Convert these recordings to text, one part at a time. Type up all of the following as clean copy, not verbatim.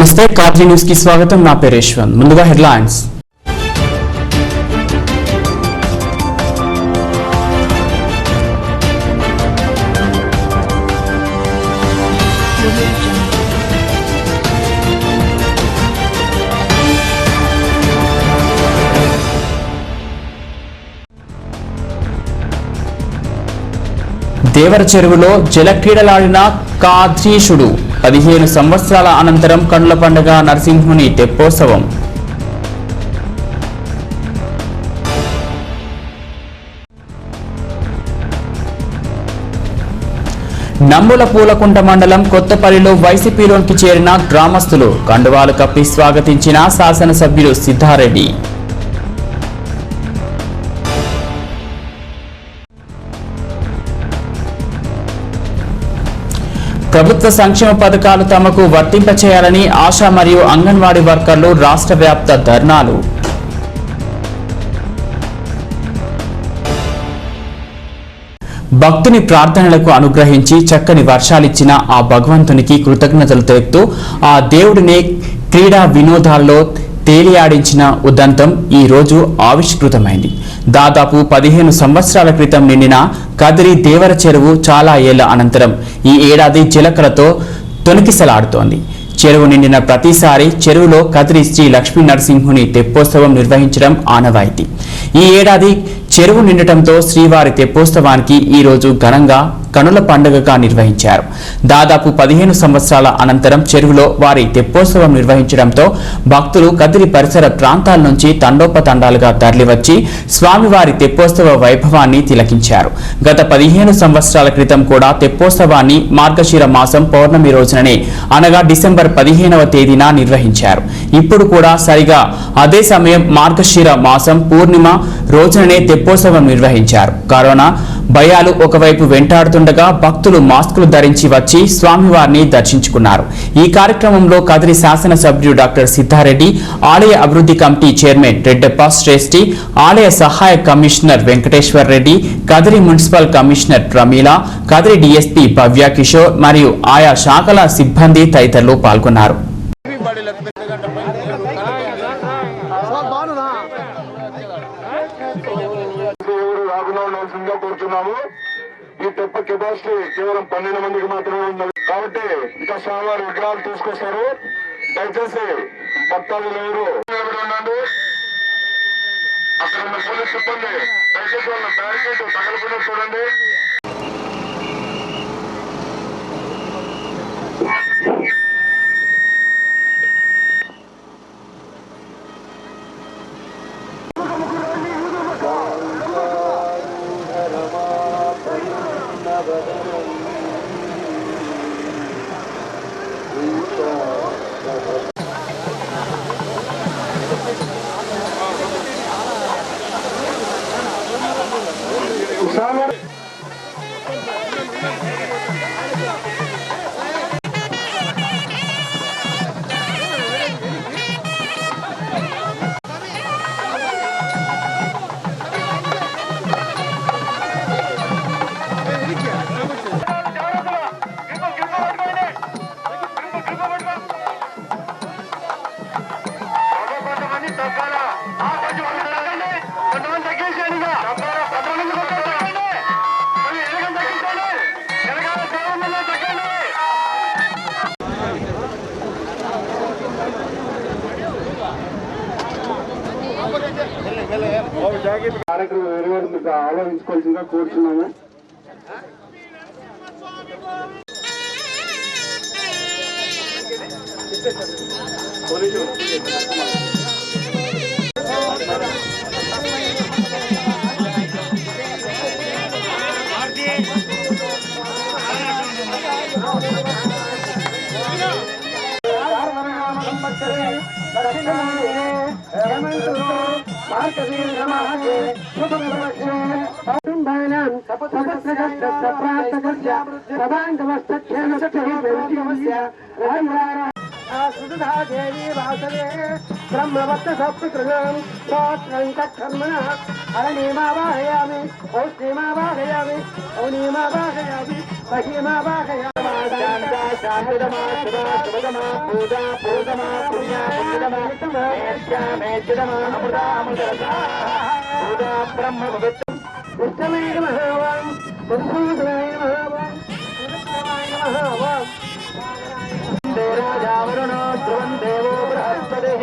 నమస్తే కాజీ న్యూస్ కి స్వాగతం. నా పేరు యశ్వంత్. ముందుగా హెడ్లైన్స్. దేవర చెరువులో జలక్రీడలాడిన కాద్రీషుడు 15 సంవత్సరాల అనంతరం కన్నుల పండుగ నరసింహుని తెప్పోత్సవం. నంబుల పూలకుంట మండలం కొత్తపల్లిలో వైసీపీలోకి చేరిన గ్రామస్తులు కండువాలు కప్పి స్వాగతించిన శాసనసభ్యులు సిద్ధారెడ్డి. ప్రభుత్వ సంక్షేమ పథకాలు తమకు వర్తింపచేయాలని ఆశా మరియు అంగన్వాడీ వర్కర్లు రాష్ట్ర వ్యాప్త ధర్నాలు. భక్తుని ప్రార్థనలకు అనుగ్రహించి చక్కని వర్షాలిచ్చిన ఆ భగవంతునికి కృతజ్ఞతలు తెలుపుతూ ఆ దేవుడినే క్రీడా వినోదాల్లో తేలియాడించిన ఉదంతం ఈ రోజు ఆవిష్కృతమైంది. దాదాపు 15 సంవత్సరాల క్రితం నిండిన కదిరి దేవర చెరువు చాలా ఏళ్ల అనంతరం ఈ ఏడాది జలకలతో తొణికిసలాడుతోంది. చెరువు నిండిన ప్రతిసారి చెరువులో కదిరి శ్రీ లక్ష్మీ నరసింహుని తెప్పోత్సవం నిర్వహించడం ఆనవాయితీ. ఈ ఏడాది చెరువు నిండటంతో శ్రీవారి తెప్పోత్సవానికి ఈ రోజు ఘనంగా కనుల పండుగగా నిర్వహించారు. దాదాపు 15 సంవత్సరాల అనంతరం చెరువులో వారి తెప్పోత్సవం నిర్వహించడంతో భక్తులు కదిరి పరిసర ప్రాంతాల నుంచి తండోపతండాలుగా తరలివచ్చి స్వామివారి తెప్పోత్సవ వైభవాన్ని తిలకించారు. గత 15 సంవత్సరాల క్రితం కూడా తెప్పోత్సవాన్ని మార్గశిర మాసం పౌర్ణమి రోజుననే అనగా డిసెంబర్ 15వ తేదీన నిర్వహించారు. ఇప్పుడు కూడా సరిగా అదే సమయం మార్గశిర మాసం పూర్ణిమ రోజుననే తెప్పోత్సవం నిర్వహించారు. కరోనా భయాలు ఒకవైపు వెంటాడుతుండగా భక్తులు మాస్కులు ధరించి వచ్చి స్వామివారిని దర్శించుకున్నారు. ఈ కార్యక్రమంలో కదిరి శాసనసభ్యుడు డాక్టర్ సిద్ధారెడ్డి, ఆలయ అభివృద్ధి కమిటీ చైర్మన్ రెడ్డప్ప శ్రేష్ఠి, ఆలయ సహాయ commissioner Venkateshwar Reddy, Kadiri municipal commissioner Pramila, Kadiri DSP Bhavya Kishore మరియు ఆయా శాఖల సిబ్బంది తదితరులు పాల్గొన్నారు. ఈ తెప్ప కెపాసిటీ కేవలం 12 మందికి మాత్రమే ఉన్నది కాబట్టి ఇంకా స్వామివారి విగ్రహాలు తీసుకొస్తారు. దయచేసి భక్తాదులు ఎవరు ఉండండి. అక్కడ ఉన్న పోలీస్ సిబ్బంది దయచేసి వాళ్ళ బ్యారికేడ్ తగలకుండా చూడండి. కార్యక్రమం నెరవేరుతుందిగా ఆలోచించుకోవాల్సిందిగా కోరుతున్నాము. ब्रह्मवत्त सप्तकृतं स्तोत्रं तत्कर्मणः हरनीमावाहयामि औष्णीमावाहयामि औनीमावाहयामि महिमावाहयामि शांतिदमा शिवा शिवदमा पूजा पूर्णमा पुण्या पुण्यदमा मेष्या मेष्यदमा अमृता अमृतरसा पूजा ब्रह्म पवित्र कृष्णमय नमः ओम पुरुषोत्तमाय नमः ओम पुरुषोत्तमाय नमः ओम राजा वरुणो ध्रुवं देवो बृहस्पतिः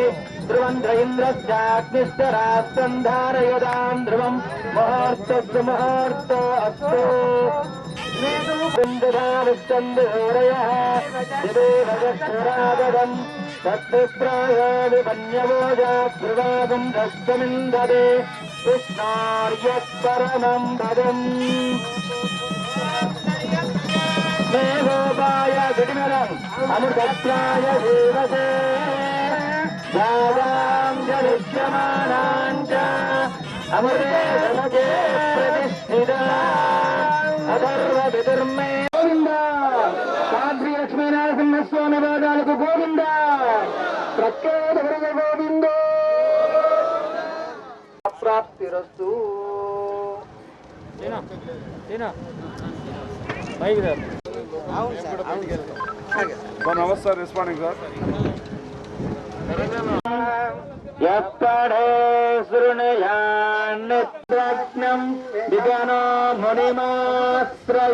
ध्रुवं इन्द्रस्याग्निश्चरास्तं धारयदां ध्रुवं मुहूर्तस्य मुहूर्तो अस्तु बिन्दुधाविष्टन्दोरयः दिवेभगस्वरागदम् तत्प्रायादिपन्यवोजा ध्रुवागं दस्तमिन्ददे कृष्णार्यत्परमं पदम् मेघोपाय गिरिमरम् अमृतप्राय देवसे यादां जलिष्यमानां च अमृते धनजे प्रतिष्ठिता अथर्वपितुर्मे गोविन्द काद्री लक्ष्मीनरसिंहस्वामी पादाలకు గోవింద ప్రఖ్యాత వరద గోవింద ప్రాప్తిరస్తు నమస్తే రెస్పాండింగ్ సార్ ఎప్పడే శృణయాన్నిత్రజ్ఞం విగనో మునిమాశ్రయేద్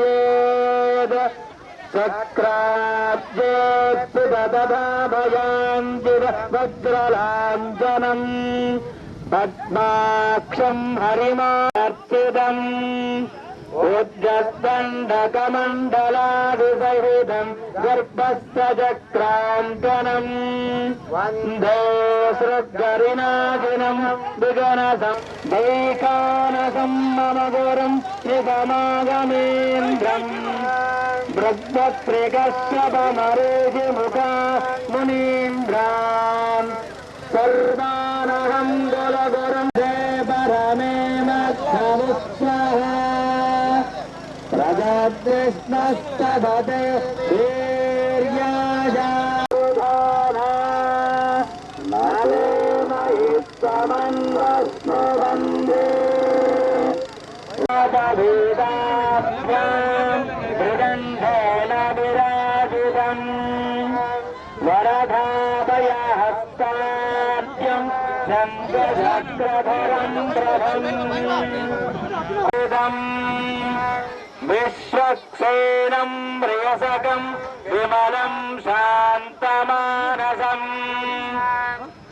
చక్రాబ్జేత్సుదభయాంతిర వజ్రలాంఛనం పద్మాక్షం హరిమార్చితం ఉజ్జస్తండకమండలాదిసహితం గర్భస్థచక్రాంకనం వందే సృగ్గరినాశినం విగణసం వైకానసం మమ గురం నిగమాగమేంద్రం బృహత్ప్రకశ్యపమరేజిముఖా మునీంద్రాన్ సర్వానహం గులగురం పరమే మధ్యముత్సః ప్రజాకృష్ణస్తభతే వీర్యాజాధానా నలేమయిత్తమన్వస్ను వందే వేదాభ్యాం మృదంధేన విరాజితం వరదాభయహస్తార్ఘ్యం శంఖచక్రధరం ప్రభం విశ్వక్సేనం ప్రియసకం విమలం శాంతమానసం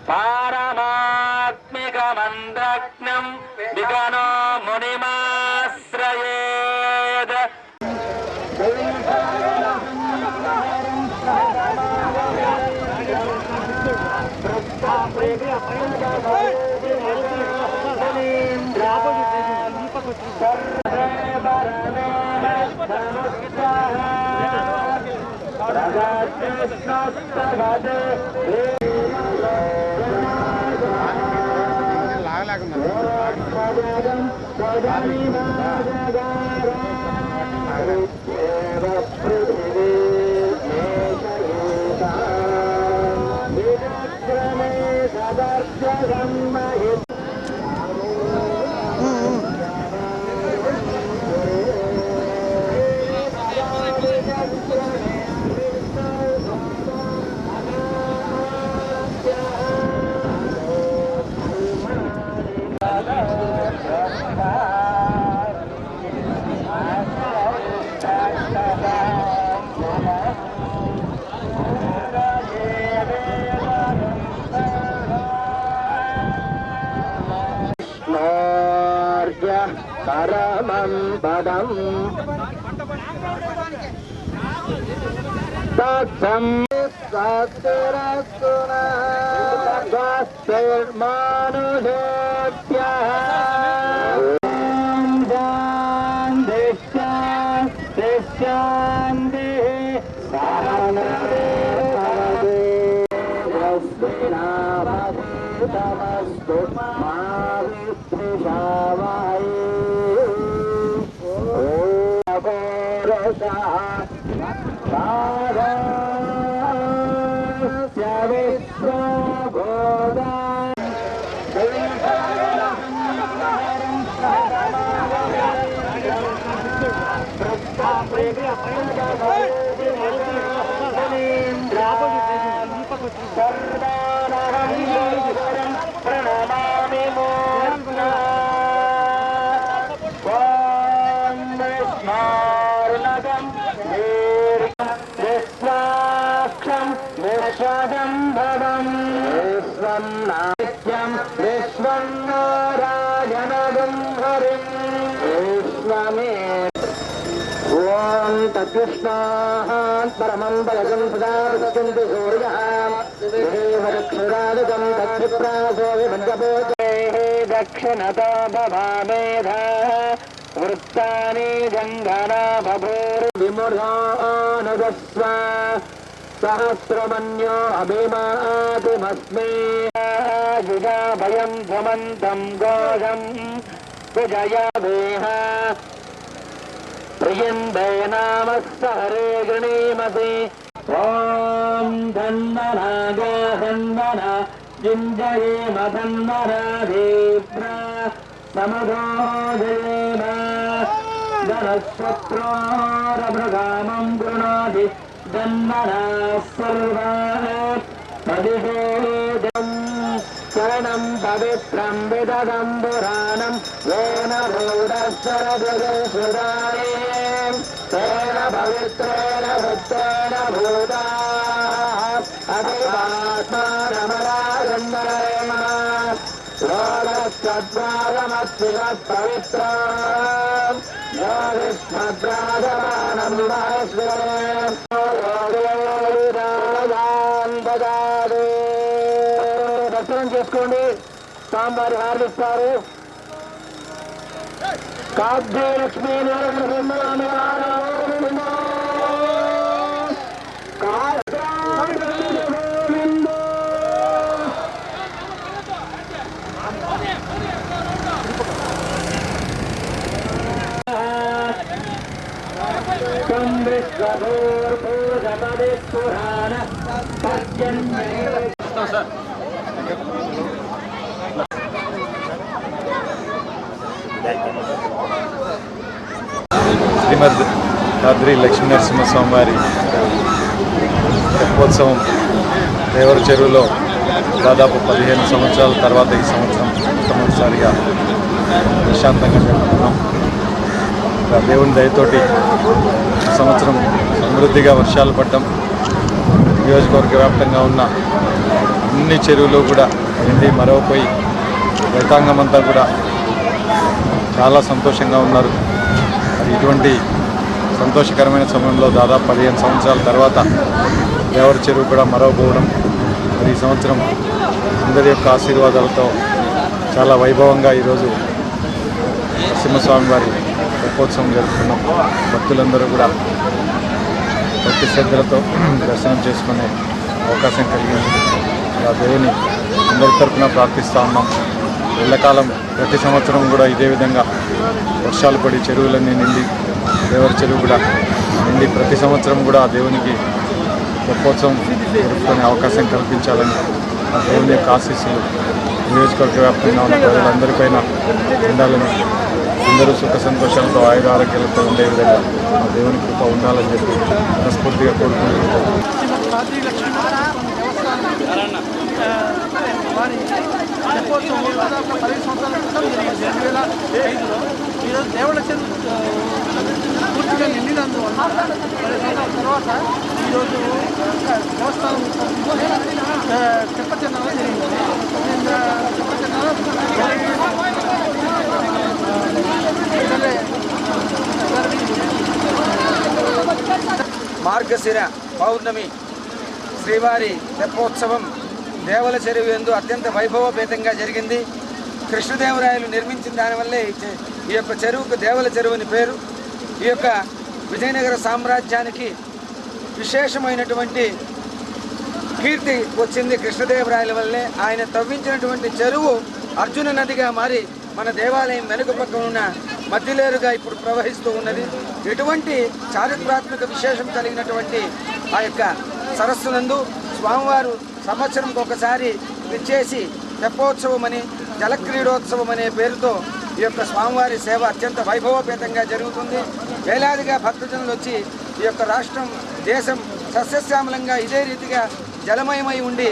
పారమాత్మికమంద్రజ్ఞం విగణో మునిమాశ్రయేద్ పరమం పదం తత్సం మారుణగం విశ్వాక్షం విశ్వజంభవం విశ్వన్నాట్యం విశ్వన్నారాయణగం హరిం విశ్వమే ఓం తత్కృష్ణాః పరమం పదకం సదా పశ్యంతి సూర్యః దేవరక్షరాదికం తత్ప్రాసో విభజపోతే దక్షిణతో భవామేధా వృత్తాని జంఘనా బభూర్ విమూఢానుగస్వ సహస్రమన్యో అభిమాతిమస్మే యుజా భయం ధ్వమంతం ఘోషం విజయాదేహ ప్రియందే నామస్సహరే గృణీమసి ఓం ధన్వనాగ ధన్వన జింజయేమ ధన్వనాధీప్ర సమధోజయేమ ధనశత్రోరభృగామం గృణాది ధన్వనా సర్వా పదిహోదం శరణం పవిత్రం విదదం పురాణం వేన భూతస్వరభృగసురాయే తేన పవిత్రేణ వృత్తేన భూతా అభివాత్మానమరాగంధరేమ లోకస్వద్వారమత్సివత్ పవిత్రం యోగిష్మద్రాజమానం దర్శనం చేసుకోండి. స్వామివారి హారతిస్తారు. కాబ్దే లక్ష్మీ శ్రీమద్ యాద్రి లక్ష్మీనరసింహస్వామి వారి తెప్పోత్సవం దేవర చెరువులో దాదాపు 15 సంవత్సరాల తర్వాత ఈ సంవత్సరం మొట్టమొదటిసారిగా ప్రశాంతంగా జరుపుకున్నాం. దేవుని దయతోటి సంవత్సరం సమృద్ధిగా వర్షాలు పడ్డం, నియోజకవర్గ వ్యాప్తంగా ఉన్న అన్ని చెరువులు కూడా నిండి మరవపోయి రైతాంగం అంతా కూడా చాలా సంతోషంగా ఉన్నారు. ఇటువంటి సంతోషకరమైన సమయంలో దాదాపు 15 సంవత్సరాల తర్వాత దేవర చెరువు కూడా మరవబోవడం, మరి ఈ సంవత్సరం అందరి యొక్క ఆశీర్వాదాలతో చాలా వైభవంగా ఈరోజు నరసింహస్వామి వారి తెప్పోత్సవం జరుపుకున్నాం. భక్తులందరూ కూడా భక్తి శ్రద్ధలతో దర్శనం చేసుకునే అవకాశం కలిగింది. ఆ దేవుని అందరి తరఫున ప్రార్థిస్తూ ఉన్నాం. ఎల్లకాలం ప్రతి సంవత్సరం కూడా ఇదే విధంగా వర్షాలు పడి చెరువులన్నీ నిండి దేవర చెరువు కూడా నిండి ప్రతి సంవత్సరం కూడా ఆ దేవునికి తెప్పోత్సవం జరుపుకునే అవకాశం కల్పించాలని ఆ దేవుని యొక్క ఆశీస్సులు నియోజకవర్గ వ్యాప్తంగా ఉన్న ప్రజలందరిపైన ఉండాలని, అందరూ సుఖ సంతోషాలతో ఆయుధ ఆరోగ్యాలతో ఉండే విధంగా ఆ దేవుని కృప ఉండాలని చెప్పి మనస్ఫూర్తిగా కోరుకుంటున్నాను. వారి తెప్పోత్సవం దాదాపు 10 సంవత్సరాల క్రితం జరిగింది 2005లో. ఈరోజు దేవుళ్ళ చెరువు పూర్తిగా నిండినందువల్ల 10 సంవత్సరాల తర్వాత ఈరోజు దేవస్థానం తెప్పచెందడం జరిగింది. మార్గశిర పౌర్ణమి శ్రీవారి తెప్పోత్సవం దేవల చెరువు యందు అత్యంత వైభవపేతంగా జరిగింది. కృష్ణదేవరాయలు నిర్మించిన దానివల్లే ఈ యొక్క చెరువుకు దేవల చెరువు అని పేరు. ఈ యొక్క విజయనగర సామ్రాజ్యానికి విశేషమైనటువంటి కీర్తి వచ్చింది కృష్ణదేవరాయల వల్లే. ఆయన తవ్వించినటువంటి చెరువు అర్జున నదిగా మారి మన దేవాలయం వెనుక పక్కన ఉన్న మధ్యలేరుగా ఇప్పుడు ప్రవహిస్తూ ఉన్నది. ఎటువంటి చారిత్రాత్మక విశేషం కలిగినటువంటి ఆ యొక్క సరస్సునందు స్వామివారు సంవత్సరంకి ఒకసారి విచ్చేసి తెప్పోత్సవం అని జలక్రీడోత్సవం అనే పేరుతో ఈ యొక్క స్వామివారి సేవ అత్యంత వైభవపేతంగా జరుగుతుంది. వేలాదిగా భక్తజనులు వచ్చి ఈ యొక్క రాష్ట్రం దేశం సస్యశ్యామలంగా ఇదే రీతిగా జలమయమై ఉండి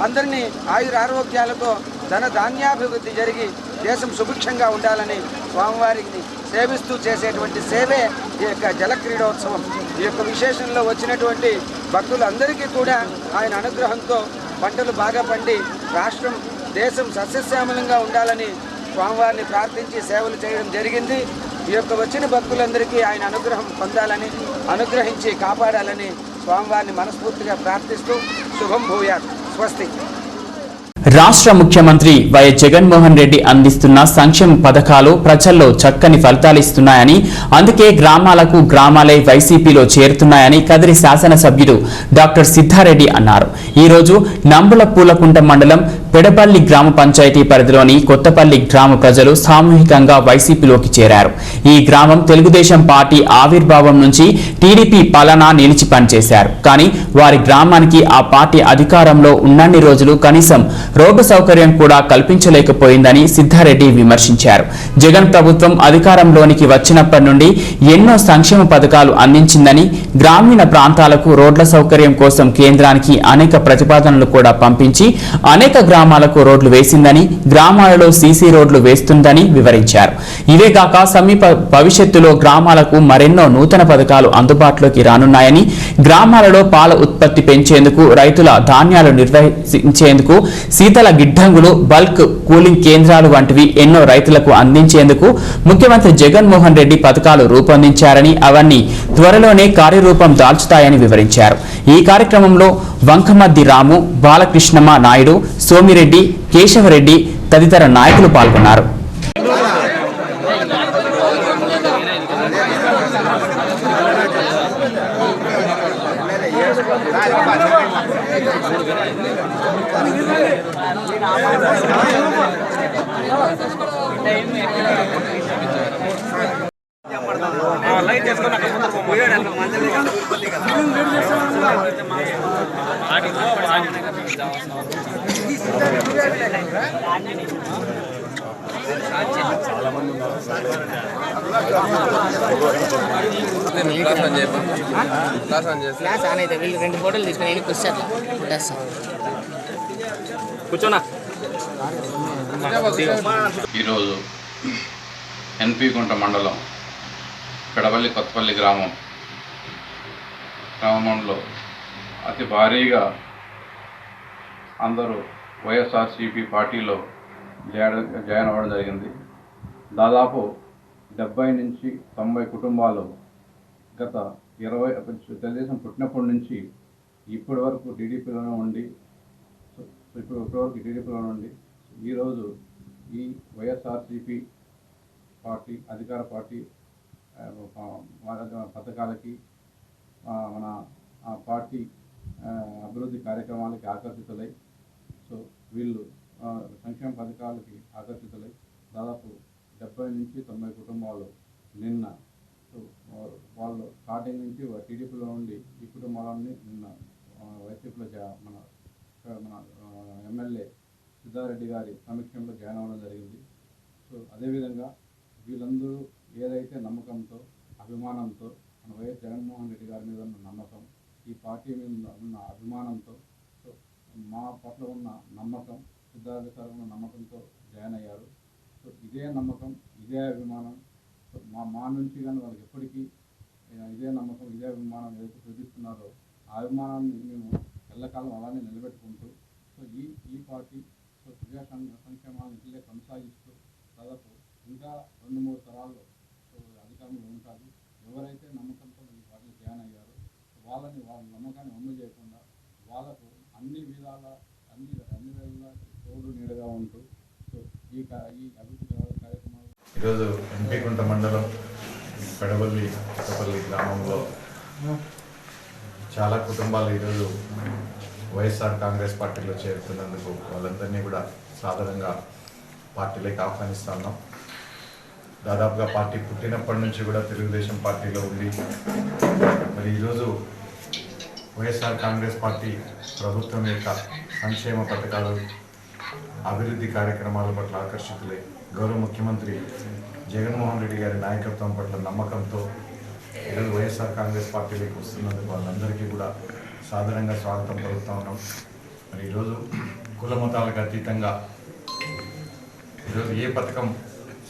అందరినీ ఆయురారోగ్యాలతో ధన ధాన్యాభివృద్ధి జరిగి దేశం సుభిక్షంగా ఉండాలని స్వామివారిని సేవిస్తూ చేసేటువంటి సేవే ఈ యొక్క జల క్రీడోత్సవం. ఈ యొక్క విశేషంలో వచ్చినటువంటి భక్తులందరికీ కూడా ఆయన అనుగ్రహంతో పంటలు బాగా పండి రాష్ట్రం దేశం సస్యశ్యామలంగా ఉండాలని స్వామివారిని ప్రార్థించి సేవలు చేయడం జరిగింది. ఈ యొక్క వచ్చిన భక్తులందరికీ ఆయన అనుగ్రహం పొందాలని, అనుగ్రహించి కాపాడాలని స్వామివారిని మనస్ఫూర్తిగా ప్రార్థిస్తూ శుభం భూయాత్. స్వస్తి. రాష్ట్ర ముఖ్యమంత్రి వైఎస్ జగన్మోహన్ రెడ్డి అందిస్తున్న సంక్షేమ పథకాలు ప్రజల్లో చక్కని ఫలితాలిస్తున్నాయని, అందుకే గ్రామాలే వైసీపీలో చేరుతున్నాయని కదిరి శాసనసభ్యుడు డాక్టర్ సిద్ధారెడ్డి అన్నారు. ఈరోజు నంబుల పూలకుంట మండలం పెడపల్లి గ్రామ పంచాయతీ పరిధిలోని కొత్తపల్లి గ్రామ ప్రజలు సామూహికంగా వైసీపీలోకి చేరారు. ఈ గ్రామం తెలుగుదేశం పార్టీ ఆవిర్భావం నుంచి టీడీపీ పాలన నిలిచి పనిచేశారు. కానీ వారి గ్రామానికి ఆ పార్టీ అధికారంలో ఉన్నన్ని రోజులు కనీసం రోడ్డు సౌకర్యం కూడా కల్పించలేకపోయిందని సిద్ధారెడ్డి విమర్శించారు. జగన్ ప్రభుత్వం అధికారంలోనికి వచ్చినప్పటి నుండి ఎన్నో సంక్షేమ పథకాలు అందించిందని, గ్రామీణ ప్రాంతాలకు రోడ్ల సౌకర్యం కోసం కేంద్రానికి అనేక ప్రతిపాదనలు కూడా పంపించి అనేక గ్రామాలకు రోడ్లు వేసిందని, గ్రామాలలో సీసీ రోడ్లు వేస్తుందని వివరించారు. ఇవేగాక సమీప భవిష్యత్తులో గ్రామాలకు మరెన్నో నూతన పథకాలు అందుబాటులోకి రానున్నాయని, గ్రామాలలో పాల ఉత్పత్తి పెంచేందుకు, రైతుల ధాన్యాలు నిర్వహించేందుకు శీతల గిడ్డంగులు, బల్క్ కూలింగ్ కేంద్రాలు వంటివి ఎన్నో రైతులకు అందించేందుకు ముఖ్యమంత్రి జగన్మోహన్ రెడ్డి పథకాలు రూపొందించారని, అవన్నీ త్వరలోనే కార్యరూపం దాల్చుతాయని వివరించారు. ఈ కార్యక్రమంలో వంకమద్ది రాము, బాలకృష్ణమ్మ నాయుడు, సోమిరెడ్డి, కేశవరెడ్డి తదితర నాయకులు పాల్గొన్నారు. రెండు ఫోటోలు తీసుకుని కూర్చోనా. ఈరోజు ఎన్పి గుంట మండలం పెడపల్లి కొత్తపల్లి గ్రామంలో అతి భారీగా అందరూ వైఎస్ఆర్సీపీ పార్టీలో జాయిన్ అవ్వడం జరిగింది. దాదాపు 70 నుంచి 90 కుటుంబాలు గత 20 తెలుగుదేశం పుట్టినప్పటి నుంచి ఇప్పటి వరకు టీడీపీలోనే ఉండి ఈరోజు ఈ వైఎస్ఆర్సీపీ పార్టీ అధికార పార్టీ పథకాలకి మన పార్టీ అభివృద్ధి కార్యక్రమాలకి ఆకర్షితులై వీళ్ళు సంక్షేమ పథకాలకి ఆకర్షితులై దాదాపు 70 నుంచి 90 కుటుంబాలు నిన్న వాళ్ళు స్టార్టింగ్ నుంచి టీడీపీలో ఉండి ఈ కుటుంబాలన్నీ నిన్న వైసీపీలో మన ఎమ్మెల్యే సిద్ధారెడ్డి గారి సమక్షంలో జాయిన్ అవ్వడం జరిగింది. అదేవిధంగా వీళ్ళందరూ ఏదైతే నమ్మకంతో, అభిమానంతో మన వైఎస్ జగన్మోహన్ రెడ్డి గారి మీద ఉన్న నమ్మకం, ఈ పార్టీ మీద ఉన్న అభిమానంతో, మా పట్ల ఉన్న నమ్మకం, సిద్ధారెడ్డి సార్ ఉన్న నమ్మకంతో జాయిన్ అయ్యారు. ఇదే నమ్మకం, ఇదే అభిమానం మా నుంచి కానీ వాళ్ళకి ఎప్పటికీ ఇదే నమ్మకం, ఇదే అభిమానం ఏదైతే చూపిస్తున్నారో ఆ అభిమానాన్ని మేము ఎల్లకాలం అలానే నిలబెట్టుకుంటూ ఈ పార్టీ ప్రజా సంక్షేమాలను ఇట్లే కొనసాగిస్తూ దాదాపు ఇంకా 2-3 తరాల్లో అధికారంలో ఉంటుంది. ఎవరైతే నమ్మకంతో ఈ పార్టీలో జాయిన్ అయ్యారో వాళ్ళ నమ్మకాన్ని అమలు చేయకుండా వాళ్ళకు అన్ని విధాల అన్ని వేళలా తోడు నీడగా ఉంటూ ఈ అభివృద్ధి కార్యక్రమాలు. ఈరోజు ఎన్పి-గుంట మండలం పెడపల్లి కొత్తపల్లి గ్రామంలో చాలా కుటుంబాలు ఈరోజు వైఎస్ఆర్ కాంగ్రెస్ పార్టీలో చేరుతున్నందుకు వాళ్ళందరినీ కూడా సాధారణంగా పార్టీలోకి ఆహ్వానిస్తున్నాం. దాదాపుగా పార్టీ పుట్టినప్పటి నుంచి కూడా తెలుగుదేశం పార్టీలో ఉండి మరి ఈరోజు వైఎస్ఆర్ కాంగ్రెస్ పార్టీ ప్రభుత్వం యొక్క సంక్షేమ పథకాలు, అభివృద్ధి కార్యక్రమాల పట్ల ఆకర్షితులై గౌరవ ముఖ్యమంత్రి జగన్మోహన్ రెడ్డి గారి నాయకత్వం పట్ల నమ్మకంతో ఈరోజు వైఎస్ఆర్ కాంగ్రెస్ పార్టీలోకి వస్తున్నందుకు వాళ్ళందరికీ కూడా సాధారణంగా స్వాగతం పలుకుతూ ఉన్నాం. మరి ఈరోజు కుల మతాలకు అతీతంగా ఈరోజు ఏ పథకం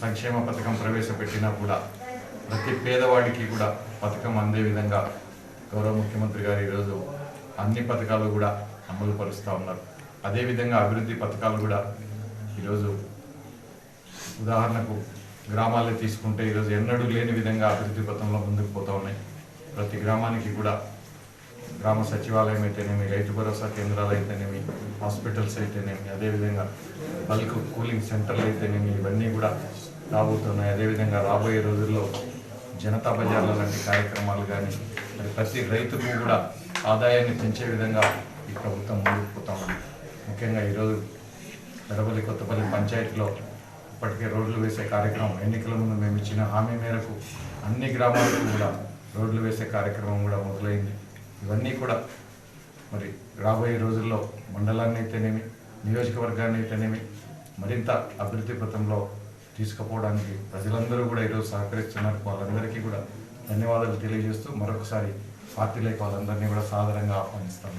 సంక్షేమ పథకం ప్రవేశపెట్టినా కూడా ప్రతి పేదవాడికి కూడా పథకం అందే విధంగా గౌరవ ముఖ్యమంత్రి గారు ఈరోజు అన్ని పథకాలు కూడా అమలు పరుస్తూ ఉన్నారు. అదేవిధంగా అభివృద్ధి పథకాలు కూడా ఈరోజు ఉదాహరణకు గ్రామాలే తీసుకుంటే ఈరోజు ఎన్నడూ లేని విధంగా అభివృద్ధి పథంలో ముందుకు పోతూ ఉన్నాయి. ప్రతి గ్రామానికి కూడా గ్రామ సచివాలయం అయితేనేమి, రైతు భరోసా కేంద్రాలు అయితేనేమి, హాస్పిటల్స్ అయితేనేమి, అదేవిధంగా బల్క్ కూలింగ్ సెంటర్లు అయితేనేమి, ఇవన్నీ కూడా రాబోతున్నాయి. అదేవిధంగా రాబోయే రోజుల్లో జనతా బజార్ల లాంటి కార్యక్రమాలు కానీ మరి ప్రతి రైతుకు కూడా ఆదాయాన్ని పెంచే విధంగా ఈ ప్రభుత్వం ముందుకు పోతా ఉంది. ముఖ్యంగా ఈరోజు పెడపల్లి కొత్తపల్లి పంచాయతీలో ఇప్పటికే రోడ్లు వేసే కార్యక్రమం ఎన్నికల ముందు మేము ఇచ్చిన హామీ మేరకు అన్ని గ్రామాలకు కూడా రోడ్లు వేసే కార్యక్రమం కూడా మొదలైంది. ఇవన్నీ కూడా మరి రాబోయే రోజుల్లో మండలాన్ని అయితేనేమి, నియోజకవర్గాన్ని అయితేనేమి మరింత అభివృద్ధి పథంలో తీసుకుపోవడానికి ప్రజలందరూ కూడా ఈరోజు సహకరిస్తున్నారు. వాళ్ళందరికీ కూడా ధన్యవాదాలు తెలియజేస్తూ మరొకసారి పార్టీలకు వాళ్ళందరినీ కూడా సాదరంగా ఆహ్వానిస్తాను.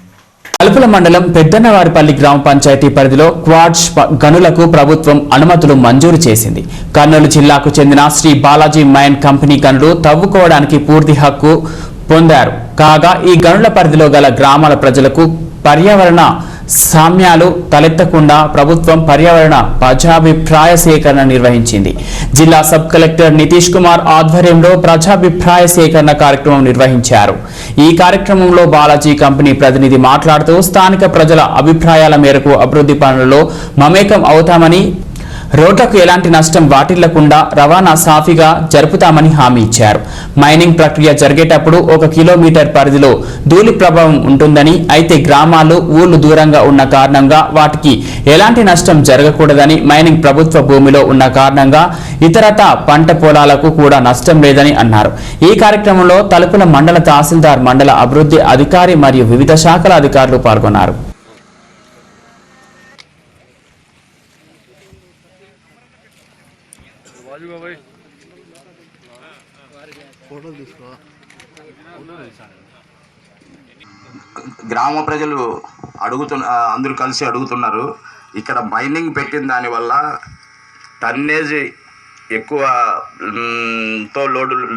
తలుపుల మండలం పెద్దన్నవారిపల్లి గ్రామ పంచాయతీ పరిధిలో క్వాడ్స్ గనులకు ప్రభుత్వం అనుమతులు మంజూరు చేసింది. కర్నూలు జిల్లాకు చెందిన శ్రీ బాలాజీ మైన్ కంపెనీ గనులు తవ్వుకోవడానికి పూర్తి హక్కు పొందారు. కాగా ఈ గనుల పరిధిలో గల గ్రామాల ప్రజలకు పర్యావరణ సామ్యాలు తలెత్తకుండా ప్రభుత్వం పర్యావరణ ప్రజాభిప్రాయ సేకరణ నిర్వహించింది. జిల్లా సబ్ కలెక్టర్ నితీష్ కుమార్ ఆధ్వర్యంలో ప్రజాభిప్రాయ సేకరణ కార్యక్రమం నిర్వహించారు. ఈ కార్యక్రమంలో బాలాజీ కంపెనీ ప్రతినిధి మాట్లాడుతూ స్థానిక ప్రజల అభిప్రాయాల మేరకు అభివృద్ధి పనులలో మమేకం అవుతామని, రోడ్లకు ఎలాంటి నష్టం వాటిల్లకుండా రవాణా సాఫీగా జరుపుతామని హామీ ఇచ్చారు. మైనింగ్ ప్రక్రియ జరిగేటప్పుడు 1 కిలోమీటర్ పరిధిలో ధూళి ప్రభావం ఉంటుందని, అయితే గ్రామాలు ఊళ్లు దూరంగా ఉన్న కారణంగా వాటికి ఎలాంటి నష్టం జరగకూడదని, మైనింగ్ ప్రభుత్వ భూమిలో ఉన్న కారణంగా ఇతరత పంట పొలాలకు కూడా నష్టం లేదని అన్నారు. ఈ కార్యక్రమంలో తలుపుల మండల తహసీల్దార్, మండల అభివృద్ధి అధికారి మరియు వివిధ శాఖల అధికారులు పాల్గొన్నారు. గ్రామ ప్రజలు అందరూ కలిసి అడుగుతున్నారు. ఇక్కడ మైనింగ్ పెట్టిన దానివల్ల టన్నేజ్ ఎక్కువ తో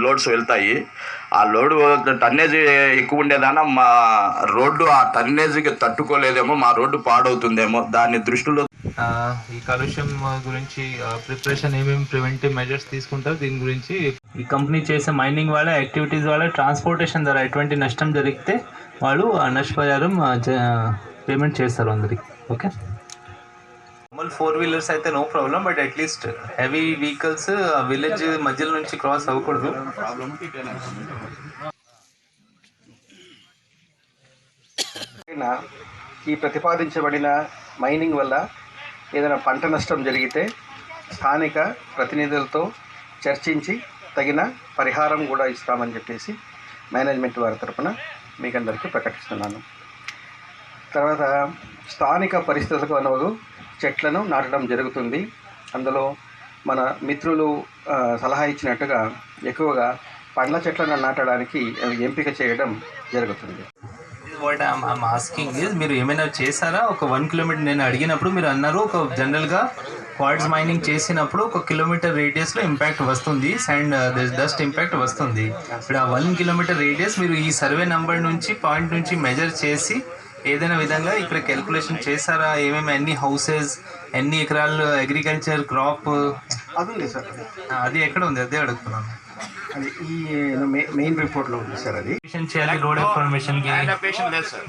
లోడ్స్ వెళ్తాయి. ఆ టన్నేజ్ ఎక్కువ ఉండేదాన మా రోడ్డు ఆ టన్నేజ్కి తట్టుకోలేదేమో, మా రోడ్డు పాడవుతుందేమో, దాన్ని దృష్టిలో ఈ కాలుష్యం గురించి ప్రిపరేషన్ ఏమేమి ప్రివెంటివ్ మెజర్స్ తీసుకుంటారు దీని గురించి ఈ కంపెనీ చేసే మైనింగ్ వాళ్ళ యాక్టివిటీస్ వాళ్ళ ట్రాన్స్పోర్టేషన్ ద్వారా ఎటువంటి నష్టం జరిగితే వాళ్ళు నష్టపరిహారం పేమెంట్ చేస్తారు అందరికి. ఓకే, నార్మల్ 4 వీలర్స్ అయితే no problem, but at least heavy vehicles village మధ్యలో నుంచి క్రాస్ అవ్వకూడదు. ఈ ప్రతిపాదించబడిన మైనింగ్ వల్ల ఏదైనా పంట నష్టం జరిగితే స్థానిక ప్రతినిధులతో చర్చించి తగిన పరిహారం కూడా ఇస్తామని చెప్పేసి మేనేజ్మెంట్ వారి తరఫున మీకందరికీ ప్రకటిస్తున్నాను. తర్వాత స్థానిక పరిస్థితులకు అనువుగా చెట్లను నాటడం జరుగుతుంది. అందులో మన మిత్రులు సలహా ఇచ్చినట్టుగా ఎక్కువగా పండ్ల చెట్లను నాటడానికి ఎంపిక చేయడం జరుగుతుంది. వాట్ ఐఎమ్ ఆస్కింగ్ ఇస్, మీరు ఏమైనా చేశారా? ఒక 1 కిలోమీటర్ నేను అడిగినప్పుడు మీరు అన్నారు ఒక జనరల్గా క్వార్ట్జ్ మైనింగ్ చేసినప్పుడు 1 కిలోమీటర్ రేడియస్లో ఇంపాక్ట్ వస్తుంది, అండ్ డస్ట్ ఇంపాక్ట్ వస్తుంది. ఇప్పుడు ఆ 1 కిలోమీటర్ రేడియస్ మీరు ఈ సర్వే నెంబర్ నుంచి పాయింట్ నుంచి మెజర్ చేసి ఏదైనా విధంగా ఇక్కడ క్యాల్కులేషన్ చేశారా? ఏమేమి ఎన్ని హౌసెస్, ఎన్ని ఎకరాలు అగ్రికల్చర్ క్రాప్ అది ఉంది సార్. అది ఎక్కడ ఉంది? అదే అడుగుతున్నాను. అది ఈ మెయిన్ రిపోర్ట్లో ఉంది సార్. అది చేయాలి రోడ్ ఇన్ఫర్మేషన్ ల్యాండ్ అక్విజిషన్ లేదు సార్.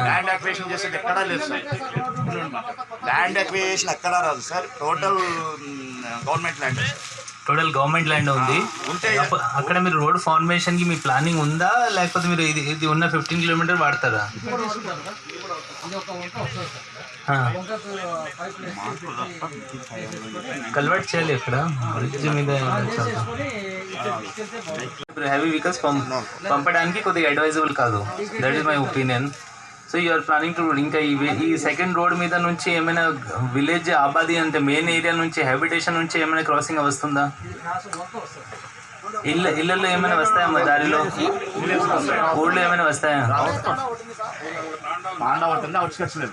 ల్యాండ్ అక్విజిషన్ చేసేది ఎక్కడా లేదు సార్. ల్యాండ్ అక్విజిషన్ ఎక్కడా రాదు sir. Total government land. Total government land ఉంది. అక్కడ మీరు రోడ్ ఫార్మేషన్ కి మీ ప్లానింగ్ ఉందా, లేకపోతే మీరు ఇది ఉన్న 15 కిలోమీటర్ వాడతారా? కన్వర్ట్ చేయాలి ఇక్కడ బ్రిడ్జ్ మీద. హెవీ వెహికల్స్ పంపడానికి కొద్దిగా అడ్వైజబుల్ కాదు. That is my opinion. So you are planning to ఇంకా ఈ సెకండ్ రోడ్ మీద నుంచి ఏమైనా విలేజ్ ఆబాది అంటే మెయిన్ ఏరియా నుంచి హ్యాబిటేషన్ నుంచి ఏమైనా క్రాసింగ్ వస్తుందా? ఇళ్ళల్లో ఏమైనా వస్తాయా? దారిలో ఊళ్ళో ఏమైనా వస్తాయా? పాండవతుంది అవుట్స్కట్స్ లేదు,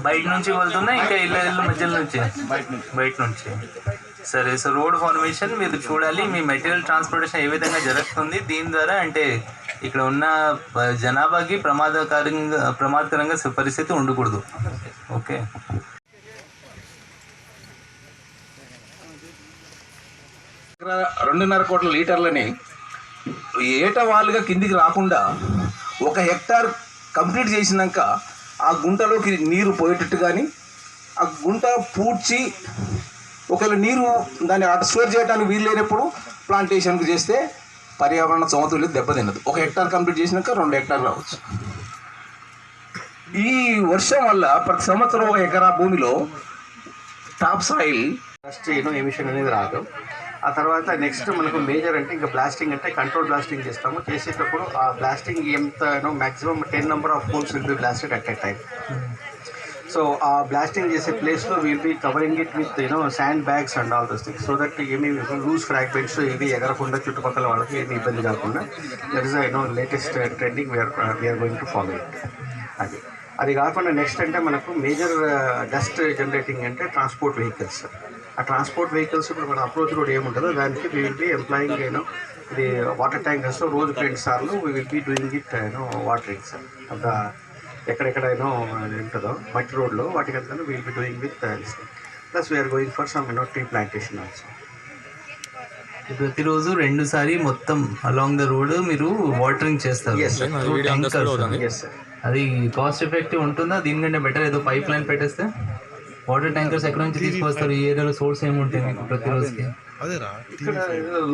బయట నుంచి వెళ్తుందా ఇంకా ఇళ్ళ మధ్యలో నుంచి? బయట నుంచి. సరే, సో రోడ్ ఫార్మేషన్ మీరు చూడాలి, మీ మెటీరియల్ ట్రాన్స్పోర్టేషన్ ఏ విధంగా జరుగుతుంది. దీని ద్వారా అంటే ఇక్కడ ఉన్న జనాభాకి ప్రమాదకరంగా పరిస్థితి ఉండకూడదు. ఓకే. దగ్గర 2.5 కోట్ల లీటర్లని ఏటవాలుగా కిందికి రాకుండా 1 హెక్టార్ కంప్లీట్ చేసినాక ఆ గుంటలోకి నీరు పోయేటట్టు కానీ ఆ గుంట పూడ్చి ఒకవేళ నీరు దాన్ని అట్స్వేర్ చేయడానికి వీలు లేనప్పుడు ప్లాంటేషన్కి చేస్తే పర్యావరణ సమతుల్యత దెబ్బతిన్నది. 1 హెక్టార్ కంప్లీట్ చేసినాక 2 హెక్టార్ రావచ్చు. ఈ వర్షం వల్ల ప్రతి సంవత్సరం 1 ఎకరా భూమిలో టాప్ సాయిల్ డస్ట్ ఎమిషన్ అనేది రాదు. ఆ తర్వాత నెక్స్ట్ మనకు మేజర్ అంటే ఇంకా బ్లాస్టింగ్ అంటే కంట్రోల్ బ్లాస్టింగ్ చేస్తాము. చేసేటప్పుడు ఆ బ్లాస్టింగ్ ఎంత maximum 10 number of poles will be blasted at a time. So ఆ బ్లాస్టింగ్ చేసే ప్లేస్లో will be covering it with sand bags and all those things so that ఏమి లూజ్ ఫ్రాగ్మెంట్స్ ఇవి ఎగరకుండా చుట్టుపక్కల వాళ్ళకి ఏమి ఇబ్బంది కాకుండా that is latest trending we are going to follow it. అది కాకుండా నెక్స్ట్ అంటే మనకు మేజర్ డస్ట్ జనరేటింగ్ అంటే ట్రాన్స్పోర్ట్ వెహికల్స్. ఆ ట్రాన్స్పోర్ట్ వెహికల్స్ ఇప్పుడు మన అప్రోచ్ రోడ్ ఏముంటుందో దానికి వీ విల్ బి ఎంప్లాయింగ్ ఇది వాటర్ ట్యాంకర్స్లో రోజుకు 2 సార్లు we will be doing it watering sir. అంత ఎక్కడెక్కడైనా ఉంటుందో మట్టి రోడ్లో వాటికంతా we will be doing with plus we are going for some tree plantation also. ప్రతిరోజు 2 సారి మొత్తం అలాంగ్ ద రోడ్ మీరు వాటరింగ్ చేస్తారు. అది కాస్ట్ ఎఫెక్టివ్ ఉంటుందా? దీనికంటే బెటర్ ఏదో పైప్ లైన్ పెట్టేస్తే వాటర్ ట్యాంకర్స్ ఎక్కడ నుంచి తీసుకొస్తారు? ఈ ఏరియాలో సోర్స్ ఏముంటుంది మీకు ప్రతిరోజుకి? ఇక్కడ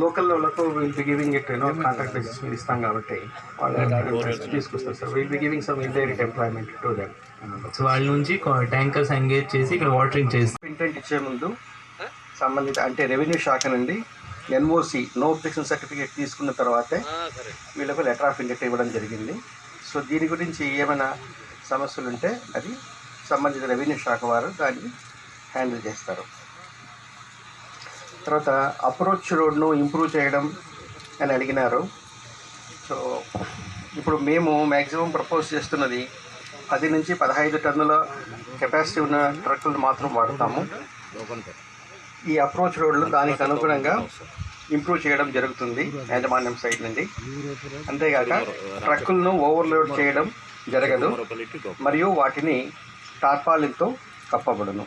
లోకల్ వాళ్ళకు will be giving it contract basis మీద ఇస్తాం కాబట్టి వాళ్ళు తీసుకొస్తారు sir. Will be giving some indirect employment to them. So వాళ్ళ నుంచి ట్యాంకర్స్ ఎంగేజ్ చేసి ఇక్కడ వాటరింగ్ చేస్తారు. ఇంటెంట్ ఇచ్చే ముందు సంబంధిత అంటే రెవెన్యూ శాఖ నుండి ఎన్ఓసి నో ఒబ్జెక్షన్ సర్టిఫికేట్ తీసుకున్న తర్వాతే వీళ్ళకు లెటర్ ఆఫ్ ఇండెక్ట్ ఇవ్వడం జరిగింది. సో దీని గురించి ఏమైనా సమస్యలు ఉంటే అది సంబంధిత రెవెన్యూ శాఖ వారు దాన్ని హ్యాండిల్ చేస్తారు. తర్వాత అప్రోచ్ రోడ్ను ఇంప్రూవ్ చేయడం అని అడిగినారు. సో ఇప్పుడు మేము మ్యాక్సిమం ప్రపోజ్ చేస్తున్నది 10 నుంచి 15 టన్నుల కెపాసిటీ ఉన్న ట్రక్కులు మాత్రం వాడతాము. ఈ అప్రోచ్ రోడ్లు దానికి అనుగుణంగా ఇంప్రూవ్ చేయడం జరుగుతుంది యాజమాన్యం సైడ్ నుండి. అంతేగాక ట్రక్కులను ఓవర్లోడ్ చేయడం జరగదు మరియు వాటిని టార్పాలిన్తో కప్పబడును.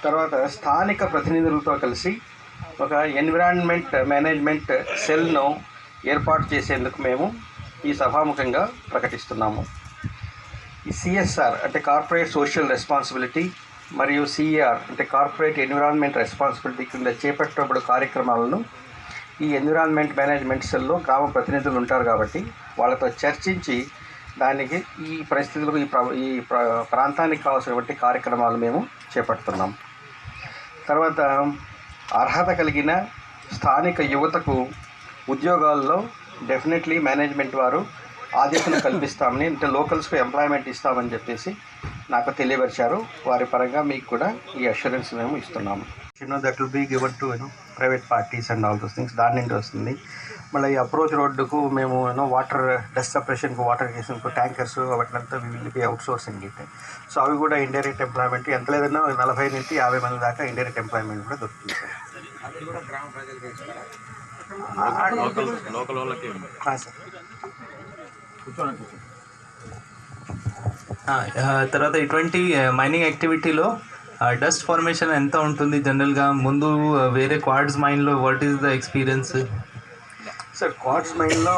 తర్వాత స్థానిక ప్రతినిధులతో కలిసి ఒక ఎన్విరాన్మెంట్ మేనేజ్మెంట్ సెల్ను ఏర్పాటు చేసేందుకు మేము ఈ సభాముఖంగా ప్రకటిస్తున్నాము. ఈ సిఎస్ఆర్ అంటే కార్పొరేట్ సోషల్ రెస్పాన్సిబిలిటీ మరియు సిఆర్ అంటే కార్పొరేట్ ఎన్విరాన్మెంట్ రెస్పాన్సిబిలిటీ కింద చేపట్టబడు కార్యక్రమాలను ఈ ఎన్విరాన్మెంట్ మేనేజ్మెంట్ సెల్లో గ్రామ ప్రతినిధులు ఉంటారు కాబట్టి వాళ్ళతో చర్చించి దానికి ఈ పరిస్థితులకు ఈ ప్రాంతానికి కావాల్సినటువంటి కార్యక్రమాలు మేము చేపడుతున్నాం. తర్వాత అర్హత కలిగిన స్థానిక యువతకు ఉద్యోగాల్లో డెఫినెట్లీ మేనేజ్మెంట్ వారు ఆద్యతను కల్పిస్తామని అంటే లోకల్స్కు ఎంప్లాయ్మెంట్ ఇస్తామని చెప్పేసి నాకు తెలియపరిచారు. వారి పరంగా మీకు కూడా ఈ అష్యూరెన్స్ మేము ఇస్తున్నాము. That will be given to private parties and all those things దాని నుండి వస్తుంది. మళ్ళీ ఈ అప్రోచ్ రోడ్డుకు మేము వాటర్ డస్ట్ సపరేషన్కు వాటర్ కేషన్కు ట్యాంకర్స్ వాటినంతా will be outsourcing it. So అవి కూడా ఇండైరెక్ట్ ఎంప్లాయ్మెంట్ ఎంత లేదన్నా 40 నుంచి 50 మంది దాకా ఇండైరెక్ట్ ఎంప్లాయ్మెంట్ కూడా దొరుకుతుంది సార్. తర్వాత ఇటువంటి మైనింగ్ యాక్టివిటీలో డస్ట్ ఫార్మేషన్ ఎంత ఉంటుంది జనరల్గా? ముందు వేరే క్వార్ట్జ్ మైన్లో what is the experience? Sir quartz మైన్లో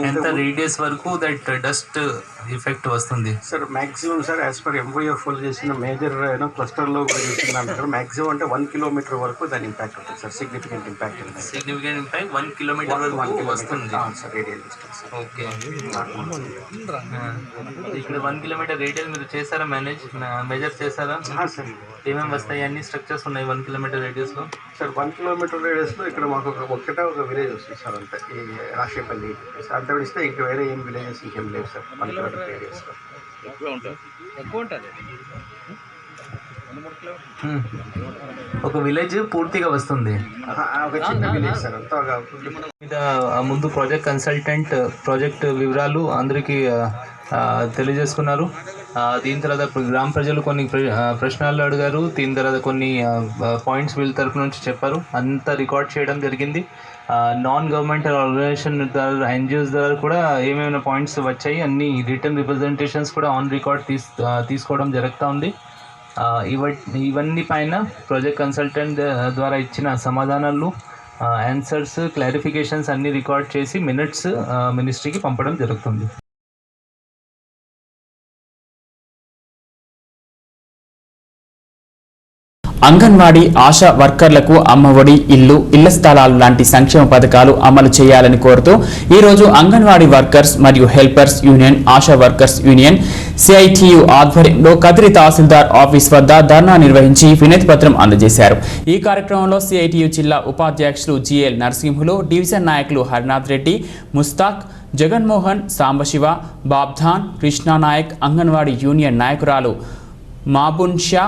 ఎంత రేడియస్ వరకు దట్ డస్ట్ ఎఫెక్ట్ వస్తుంది? Sir maximum sir as per MOF చేసిన మేజర్ క్లస్టర్లో కూడా చూస్తున్నాను మ్యాక్సిమం అంటే 1 కిలోమీటర్ వరకు దాని ఇంపాక్ట్ ఉంటుంది సార్. సిగ్నిఫికెంట్ ఇంపాక్ట్ ఉంటుంది. సిగ్నిఫికెంట్ ఇంపాక్ట్ 1 కిలోమీటర్ వరకు వస్తుంది సార్ రేడియల్ డిస్టెన్స్. ఓకే. ఇక్కడ 1 కిలోమీటర్ రేడియల్ మీరు చేశారా? మెజర్ చేశారా సార్? ఏమేమి వస్తాయి? అన్ని స్ట్రక్చర్స్ ఉన్నాయి 1 కిలోమీటర్ రేడియస్లో? సార్ 1 కిలోమీటర్ రేడియస్లో ఇక్కడ మాకు ఒక విలేజ్ వస్తుంది సార్ అంతే, ఈ రాషేపల్లి. అంత విడిస్తే ఇంక వేరే ఏం విలేజెస్ ఇంకేం లేవు సార్ 1 కిలోమీటర్ రేడియస్లో. ఒక విలేజ్ పూర్తిగా వస్తుంది. ఒక చిన్న విలేజ్ సార్ అంతా ముందు ప్రాజెక్ట్ కన్సల్టెంట్ ప్రాజెక్ట్ వివరాలు అందరికీ తెలియజేసుకున్నారు. దీని తర్వాత గ్రామ ప్రజలు కొన్ని ప్రశ్నలు అడిగారు. దీని తర్వాత కొన్ని పాయింట్స్ వీళ్ళ తరపు నుంచి చెప్పారు. అంతా రికార్డ్ చేయడం జరిగింది. నాన్ గవర్నమెంటల్ ఆర్గనైజేషన్ ద్వారా ఎన్జిఓస్ ద్వారా కూడా ఏమేమైనా పాయింట్స్ వచ్చాయి అన్ని రిటర్న్ రిప్రజెంటేషన్స్ కూడా ఆన్ రికార్డ్ తీసుకోవడం జరుగుతూ ఉంది. ఇవన్నీ పైన ప్రాజెక్ట్ కన్సల్టెంట్ ద్వారా ఇచ్చిన సమాధానాలు, ఆన్సర్స్, క్లారిఫికేషన్స్ అన్నీ రికార్డ్ చేసి మినిట్స్ మినిస్ట్రీకి పంపడం జరుగుతుంది. అంగన్వాడీ ఆశా వర్కర్లకు అమ్మఒడి, ఇళ్ల స్థలాలు లాంటి సంక్షేమ పథకాలు అమలు చేయాలని కోరుతూ ఈరోజు అంగన్వాడీ వర్కర్స్ మరియు helpers union, ASHA workers union CITU ఆధ్వర్యంలో కదిరి తహసీల్దార్ ఆఫీస్ వద్ద ధర్నా నిర్వహించి వినతి పత్రం అందజేశారు. ఈ కార్యక్రమంలో సిఐటియు జిల్లా ఉపాధ్యక్షులు జిఎల్ నరసింహులు, డివిజన్ నాయకులు హరినాథ్ రెడ్డి, ముస్తాక్, జగన్మోహన్, సాంబశివ, బాబ్ధాన్, కృష్ణానాయక్, అంగన్వాడీ యూనియన్ నాయకురాలు మాబున్షా,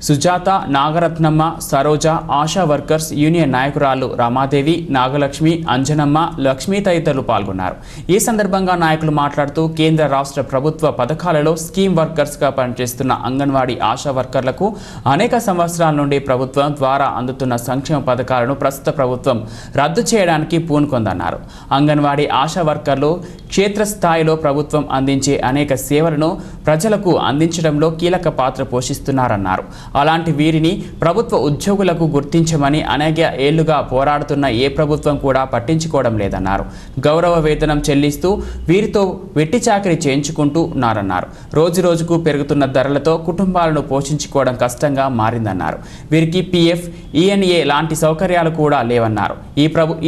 సుజాత, నాగరత్నమ్మ, సరోజ, ఆశా వర్కర్స్ యూనియన్ నాయకురాలు రామాదేవి, నాగలక్ష్మి, అంజనమ్మ, లక్ష్మీ తదితరులు పాల్గొన్నారు. ఈ సందర్భంగా నాయకులు మాట్లాడుతూ కేంద్ర రాష్ట్ర ప్రభుత్వ పథకాలలో స్కీమ్ వర్కర్స్గా పనిచేస్తున్న అంగన్వాడీ ఆశా వర్కర్లకు అనేక సంవత్సరాల నుండి ప్రభుత్వం ద్వారా అందుతున్న సంక్షేమ పథకాలను ప్రస్తుత ప్రభుత్వం రద్దు చేయడానికి పూనుకొందన్నారు. అంగన్వాడీ ఆశా వర్కర్లు క్షేత్రస్థాయిలో ప్రభుత్వం అందించే అనేక సేవలను ప్రజలకు అందించడంలో కీలక పాత్ర పోషిస్తున్నారన్నారు. అలాంటి వీరిని ప్రభుత్వ ఉద్యోగులకు గుర్తించమని అనేక ఏళ్లుగా పోరాడుతున్న ఏ ప్రభుత్వం కూడా పట్టించుకోవడం లేదన్నారు. గౌరవ వేతనం చెల్లిస్తూ వీరితో వెట్టి చాకరీ చేయించుకుంటూ ఉన్నారన్నారు. రోజు రోజుకు పెరుగుతున్న ధరలతో కుటుంబాలను పోషించుకోవడం కష్టంగా మారిందన్నారు. వీరికి పిఎఫ్, ఈఎన్ఏ లాంటి సౌకర్యాలు కూడా లేవన్నారు.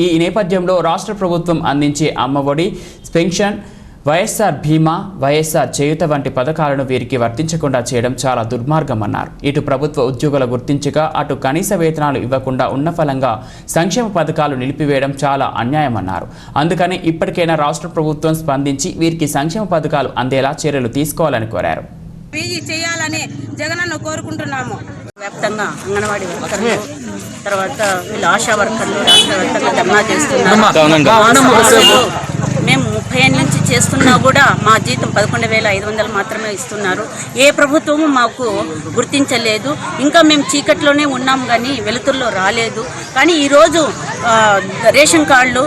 ఈ నేపథ్యంలో రాష్ట్ర ప్రభుత్వం అందించే అమ్మఒడి, పెన్షన్, వైఎస్ఆర్ బీమా, వైఎస్ఆర్ చేయూత వంటి పథకాలను వీరికి వర్తించకుండా చేయడం చాలా దుర్మార్గమన్నారు. ఇటు ప్రభుత్వ ఉద్యోగుల గుర్తించగా అటు కనీస వేతనాలు ఇవ్వకుండా ఉన్న ఫలంగా సంక్షేమ పథకాలు నిలిపివేయడం చాలా అన్యాయమన్నారు. అందుకని ఇప్పటికైనా రాష్ట్ర ప్రభుత్వం స్పందించి వీరికి సంక్షేమ పథకాలు అందేలా చర్యలు తీసుకోవాలని కోరారు. చేయాలని జగనన్న కోరుకుంటున్నాము. వ్యాప్తంగా అంగన్వాడీ వర్కర్లు, తర్వాత వీళ్ళు ఆశా వర్కర్లు రాష్ట్ర వ్యాప్తంగా ధర్నా చేస్తున్నారు. మేము 30 ఏళ్ళ నుంచి చేస్తున్నా కూడా మా జీతం 11,500 మాత్రమే ఇస్తున్నారు. ఏ ప్రభుత్వము మాకు గుర్తించలేదు. ఇంకా మేము చీకట్లోనే ఉన్నాం కానీ వెలుతురులో రాలేదు. కానీ ఈరోజు రేషన్ కార్డులు,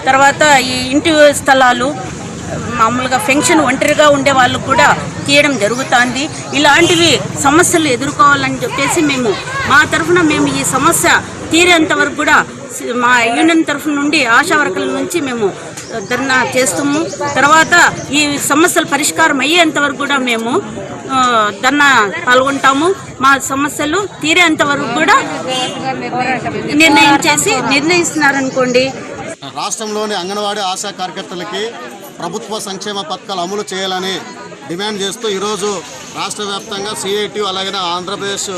తర్వాత ఈ ఇంటి స్థలాలు, మామూలుగా పెన్షన్ ఒంటరిగా ఉండే వాళ్ళు కూడా తీయడం జరుగుతుంది. ఇలాంటివి సమస్యలు ఎదుర్కోవాలని చెప్పేసి మా తరఫున ఈ సమస్య తీరేంత వరకు కూడా మా యూనియన్ తరఫు నుండి ఆశా వర్కర్ల నుంచి మేము ధర్నా చేస్తాము. తర్వాత ఈ సమస్యలు పరిష్కారం అయ్యేంత వరకు కూడా మేము ధర్నా పాల్గొంటాము. మా సమస్యలు తీరేంత వరకు కూడా నిర్ణయిస్తున్నారనుకోండి. రాష్ట్రంలోని అంగన్వాడీ ఆశా కార్యకర్తలకి ప్రభుత్వ సంక్షేమ పథకాలు అమలు చేయాలని డిమాండ్ చేస్తూ ఈరోజు రాష్ట్ర వ్యాప్తంగా సిఐటియు, అలాగే Andhra Pradesh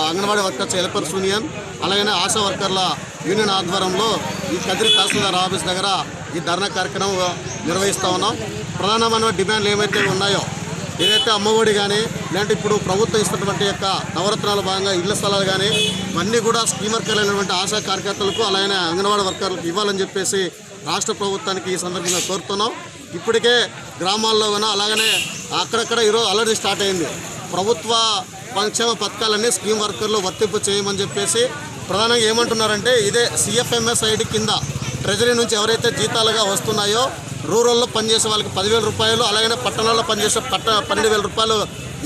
anganwadi workers helpers union, అలాగే ఆశా వర్కర్ల యూనియన్ ఆధ్వర్యంలో ఈ కదిరి తహసీల్దార్ ఆఫీస్ దగ్గర ఈ ధర్నా కార్యక్రమం నిర్వహిస్తూ ఉన్నాం. ప్రధానమైన డిమాండ్లు ఏమైతే ఉన్నాయో, ఏదైతే అమ్మఒడి కానీ, లేదంటే ఇప్పుడు ప్రభుత్వం ఇస్తున్నటువంటి యొక్క నవరత్నాల భాగంగా ఇళ్ల స్థలాలు కానీ, ఇవన్నీ కూడా స్కీమ్ వర్కర్లు అయినటువంటి ఆశా కార్యకర్తలకు, అలాగే అంగన్వాడీ వర్కర్లకు ఇవ్వాలని చెప్పేసి రాష్ట్ర ప్రభుత్వానికి ఈ సందర్భంగా కోరుతున్నాం. ఇప్పటికే గ్రామాల్లో కూడా అలాగనే అక్కడక్కడ ఈరోజు అలర్జీ స్టార్ట్ అయింది. ప్రభుత్వ సంక్షేమ పథకాలన్నీ స్కీమ్ వర్కర్లు వర్తింపు చేయమని చెప్పేసి ప్రధానంగా ఏమంటున్నారంటే, ఇదే సిఎఫ్ఎంఎస్ ఐడి కింద ట్రెజరీ నుంచి ఎవరైతే జీతాలుగా వస్తున్నాయో, రూరల్లో పనిచేసే వాళ్ళకి 10,000 రూపాయలు, అలాగే పట్టణాల్లో పనిచేసే 12,000 రూపాయలు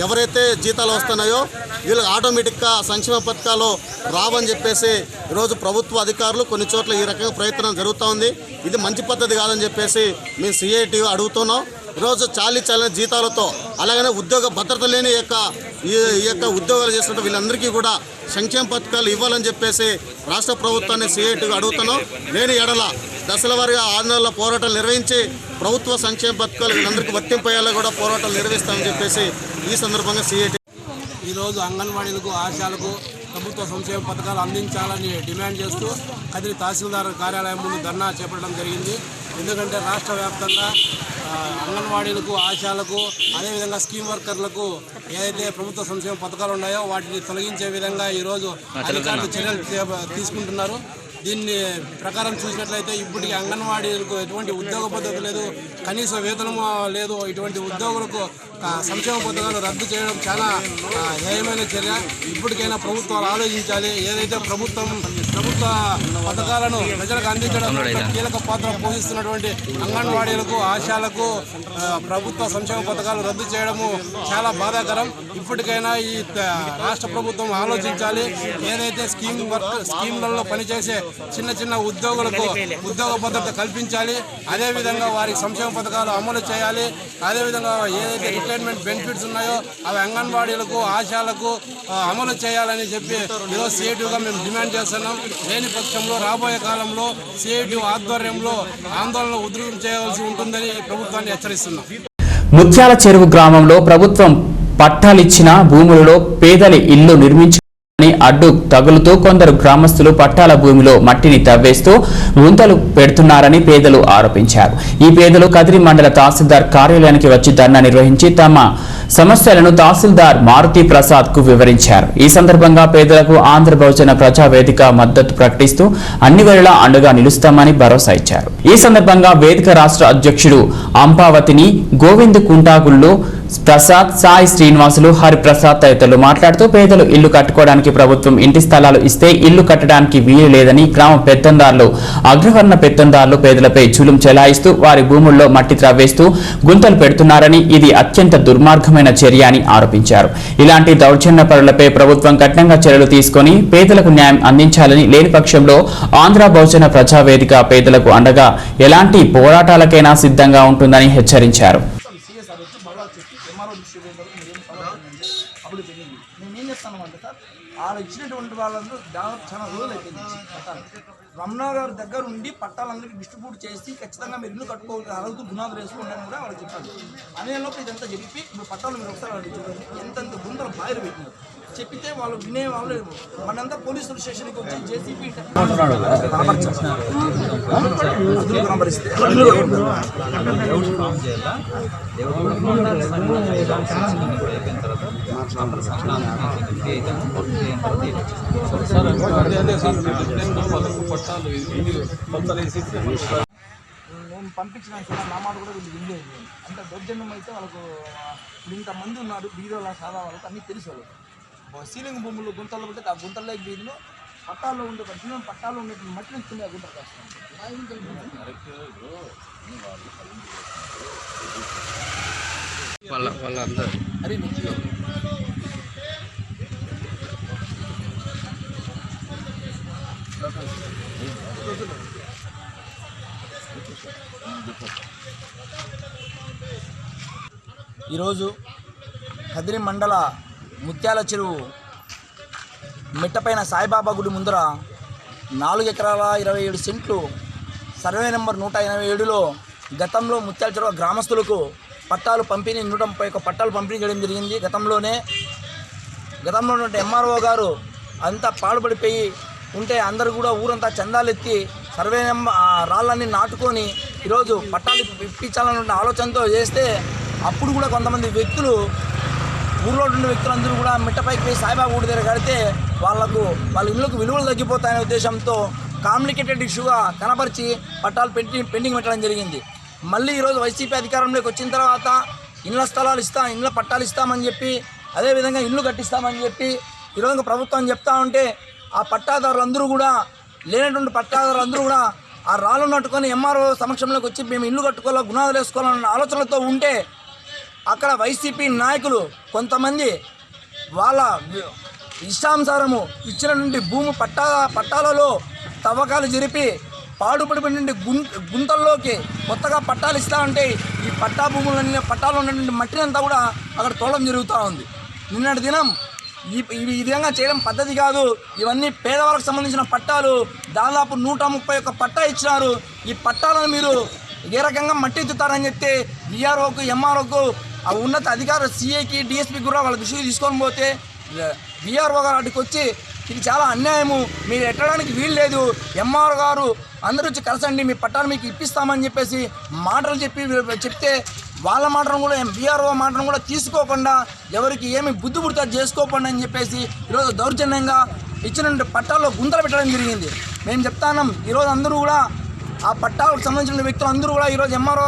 ఎవరైతే జీతాలు వస్తున్నాయో వీళ్ళకి ఆటోమేటిక్గా సంక్షేమ పథకాలు రావని చెప్పేసి ఈరోజు ప్రభుత్వ అధికారులు కొన్ని చోట్ల ఈ రకంగా ప్రయత్నం జరుగుతూ ఉంది. ఇది మంచి పద్ధతి కాదని చెప్పేసి మేము సిఐటియు అడుగుతున్నాం. ఈరోజు చాలిన జీతాలతో, అలాగనే ఉద్యోగ భద్రత లేని ఈ యొక్క ఉద్యోగాలు చేస్తున్న వీళ్ళందరికీ కూడా సంక్షేమ పథకాలు ఇవ్వాలని చెప్పేసి రాష్ట్ర ప్రభుత్వాన్ని సిఐటిగా అడుగుతున్నాం. లేని ఎడల దశల వారీగా 6 నెలల పోరాటాలు నిర్వహించి ప్రభుత్వ సంక్షేమ పథకాలు వీళ్ళందరికీ వర్తింపయ్యేలా కూడా పోరాటాలు నిర్వహిస్తామని చెప్పేసి ఈ సందర్భంగా సిఐటి ఈరోజు అంగన్వాడీలకు, ఆశాలకు ప్రభుత్వ సంక్షేమ పథకాలు అందించాలని డిమాండ్ చేస్తూ కదిరి తహసీల్దార్ కార్యాలయం ముందు ధర్నా చేపట్టడం జరిగింది. ఎందుకంటే రాష్ట్ర వ్యాప్తంగా అంగన్వాడీలకు, ఆశాలకు, అదేవిధంగా స్కీమ్ వర్కర్లకు ఏదైతే ప్రభుత్వ సంక్షేమ పథకాలు ఉన్నాయో వాటిని తొలగించే విధంగా ఈరోజు అధికారులు చర్యలు తీసుకుంటున్నారు. దీన్ని ప్రకారం చూసినట్లయితే ఇప్పటికీ అంగన్వాడీలకు ఎటువంటి ఉద్యోగ పద్ధతి లేదు, కనీస వేతనము లేదు. ఇటువంటి ఉద్యోగులకు సంక్షేమ పథకాలు రద్దు చేయడం చాలా హేయమైన చర్య. ఇప్పటికైనా ప్రభుత్వాలు ఆలోచించాలి. ఏదైతే ప్రభుత్వ పథకాలను ప్రజలకు అందించడం కీలక పాత్ర పోషిస్తున్నటువంటి అంగన్వాడీలకు, ఆశాలకు ప్రభుత్వ సంక్షేమ పథకాలు రద్దు చేయడము చాలా బాధాకరం. ఇప్పటికైనా ఈ రాష్ట్ర ప్రభుత్వం ఆలోచించాలి. ఏదైతే స్కీమ్లలో పనిచేసే చిన్న ఉద్యోగులకు ఉద్యోగ భద్రత కల్పించాలి. అదేవిధంగా వారికి సంక్షేమ పథకాలు అమలు చేయాలి. అదేవిధంగా ఏదైతే రిటైర్మెంట్ బెనిఫిట్స్ ఉన్నాయో అవి అంగన్వాడీలకు, ఆశాలకు అమలు చేయాలని చెప్పి ఈరోజు సిఐటిగా మేము డిమాండ్ చేస్తున్నాం. లేని పక్షంలో రాబోయే కాలంలో సిఐటి ఆధ్వర్యంలో ఆందోళన ఉధృతం చేయవలసి ఉంటుందని ప్రభుత్వాన్ని హెచ్చరిస్తున్నాం. ముత్యాల చెరువు గ్రామంలో ప్రభుత్వం పట్టాలిచ్చిన భూములలో పేదల ఇల్లు నిర్మించుకుని అడ్డు తగులుతూ కొందరు గ్రామస్తులు పట్టాల భూమిలో మట్టిని తవ్వేస్తూ గుంతలు పెడుతున్నారని పేదలు ఆరోపించారు. ఈ పేదలు కదిరి మండల తహసీల్దార్ కార్యాలయానికి వచ్చి ధర్నా నిర్వహించి తమ సమస్యలను తహసీల్దార్ మారుతి ప్రసాద్ కు వివరించారు. ఈ సందర్భంగా పేదలకు ఆంధ్ర బహుజన ప్రజా వేదిక మద్దతు ప్రకటిస్తూ అన్ని వేళలా అండగా నిలుస్తామని భరోసా ఇచ్చారు. ఈ సందర్భంగా వేదిక రాష్ట్ర అధ్యక్షుడు అంపావతిని, గోవింద్ కుంటాగుళ్ళు ప్రసాద్, సాయి శ్రీనివాసులు, హరిప్రసాద్ తదితరులు మాట్లాడుతూ పేదలు ఇల్లు కట్టుకోవడానికి ప్రభుత్వం ఇంటి స్థలాలు ఇస్తే ఇల్లు కట్టడానికి వీలు లేదని, గ్రామ పెత్తందారులు, అగ్రవర్ణ పెత్తందారులు పేదలపై జులుం చెలాయిస్తూ వారి భూముల్లో మట్టి త్రవ్వేస్తూ గుంతలు పెడుతున్నారని, ఇది అత్యంత దుర్మార్గమైన చర్య అని ఆరోపించారు. ఇలాంటి దౌర్జన్య పరులపై ప్రభుత్వం కఠినంగా చర్యలు తీసుకుని పేదలకు న్యాయం అందించాలని, లేని పక్షంలో ఆంధ్ర బహుజన ప్రజా వేదిక పేదలకు అండగా ఎలాంటి పోరాటాలకైనా సిద్ధంగా ఉంటుందని హెచ్చరించారు. అప్పుడు తెలియదు. మేము ఏం చేస్తాను అంటే సార్, వాళ్ళు ఇచ్చినటువంటి వాళ్ళందరూ దాదాపు చాలా రోజులు అయిపోయింది పట్టాలు. రమణ గారి దగ్గర ఉండి పట్టాలందరికీ డిస్ట్రిబ్యూట్ చేసి ఖచ్చితంగా మీరు ఇల్లు కట్టుకోవాలి అడుగుతూ గుణాలు వేసుకుంటాను కూడా వాళ్ళు చెప్పారు. అనేలోపు ఇదంతా చెప్పి ఇప్పుడు పట్టాలు మీరు ఒకసారి వాళ్ళు చూడండి ఎంతంత గుంతలు బాయిలు పెట్టినారు. చెప్పితే వాళ్ళు వినే వాళ్ళు మనంతా పోలీసు స్టేషన్కి వచ్చి జేసీపీ నేను పంపించినాను సార్. నా మాట కూడా వీళ్ళు వినలేదు. అంత దౌర్జన్యం అయితే వాళ్ళకు ఇంతమంది ఉన్నారు బీదోళ్ళ సాదా వాళ్ళకి అన్నీ తెలుసు. వాళ్ళకి సీలింగ్ భూములు గుంతలు ఉంటే ఆ గుంతల్లో వీధిలో పట్టాల్లో ఉండే పరిస్థితి పట్టాల్లో ఉండేటువంటి మట్టి నుంచి ఆ గుంటలు కష్టం. అరే ఈరోజు కదిరి మండల ముత్యాల చెరువు మిట్టపైన సాయిబాబా గుడి ముందర 4 ఎకరాల 27 సెంట్లు సర్వే నెంబర్ 187లో గతంలో ముత్యాల చెరువు గ్రామస్తులకు పట్టాలు పంపిణీ 131 పట్టాలు పంపిణీ చేయడం జరిగింది. గతంలో ఎంఆర్ఓ గారు అంతా పాడుపడిపోయి ఉంటే అందరూ కూడా ఊరంతా చందాలెత్తి సర్వే నెంబర్ రాళ్ళన్నీ నాటుకొని ఈరోజు పట్టాలు ఇప్పించాలన్న ఆలోచనతో చేస్తే అప్పుడు కూడా కొంతమంది వ్యక్తులు ఊళ్ళో ఉన్న వ్యక్తులందరూ కూడా మిట్టపైకి పోయి సాయిబాబా గుడి దగ్గర కడితే వాళ్ళ ఇళ్ళకు విలువలు తగ్గిపోతాయనే ఉద్దేశంతో కాంప్లికేటెడ్ ఇష్యూగా కనపరిచి పట్టాలు పెండింగ్ పెట్టడం జరిగింది. మళ్ళీ ఈరోజు వైసీపీ అధికారంలోకి వచ్చిన తర్వాత ఇళ్ళ పట్టాలు ఇస్తామని చెప్పి అదేవిధంగా ఇల్లు కట్టిస్తామని చెప్పి ఈరోజు ప్రభుత్వం చెప్తా ఉంటే ఆ పట్టాదారులందరూ కూడా లేనటువంటి పట్టాదారులందరూ కూడా ఆ రాళ్ళు నట్టుకొని ఎంఆర్ఓ సమక్షంలోకి వచ్చి మేము ఇల్లు కట్టుకోవాలో గుణాలు వేసుకోవాలన్న ఆలోచనలతో ఉంటే అక్కడ వైసీపీ నాయకులు కొంతమంది వాళ్ళ ఇష్టానుసారము ఇచ్చినటువంటి భూమి పట్టాలలో తవ్వకాలు జరిపి పాడుపడిపోయిన గుంతల్లోకి కొత్తగా పట్టాలు ఇస్తా ఉంటే ఈ పట్టాలు ఉన్నటువంటి మట్టిని అంతా కూడా అక్కడ తోలడం జరుగుతూ ఉంది. నిన్నటి దినం ఈ విధంగా చేయడం పద్ధతి కాదు. ఇవన్నీ పేదవాళ్ళకు సంబంధించిన పట్టాలు దాదాపు 131 పట్టా ఇచ్చినారు. ఈ పట్టాలను మీరు ఏ రకంగా మట్టి ఎత్తుతారని చెప్తే విఆర్ఓకు ఎంఆర్ఓకు ఆ ఉన్నత అధికారులు సిఐకి డిఎస్పీ కూడా వాళ్ళ దృష్టికి తీసుకొని పోతే విఆర్ఓ గారు అటుకు వచ్చి ఇది చాలా అన్యాయము, మీరు ఎట్టడానికి వీలు లేదు, ఎంఆర్ఓ గారు అందరూ వచ్చి కలిసండి మీ పట్టాలు మీకు ఇప్పిస్తామని చెప్పేసి మాటలు చెప్తే వాళ్ళ మాటను కూడా విఆర్ఓ మాటను కూడా తీసుకోకుండా ఎవరికి ఏమి బుద్ధి పుడితే చేసుకోకుండా అని చెప్పేసి ఈరోజు దౌర్జన్యంగా ఇచ్చిన పట్టాల్లో గుంతలు పెట్టడం జరిగింది. మేము చెప్తాన్నాం, ఈరోజు అందరూ కూడా ఆ పట్టాలకు సంబంధించిన వ్యక్తులు అందరూ కూడా ఈరోజు ఎంఆర్ఓ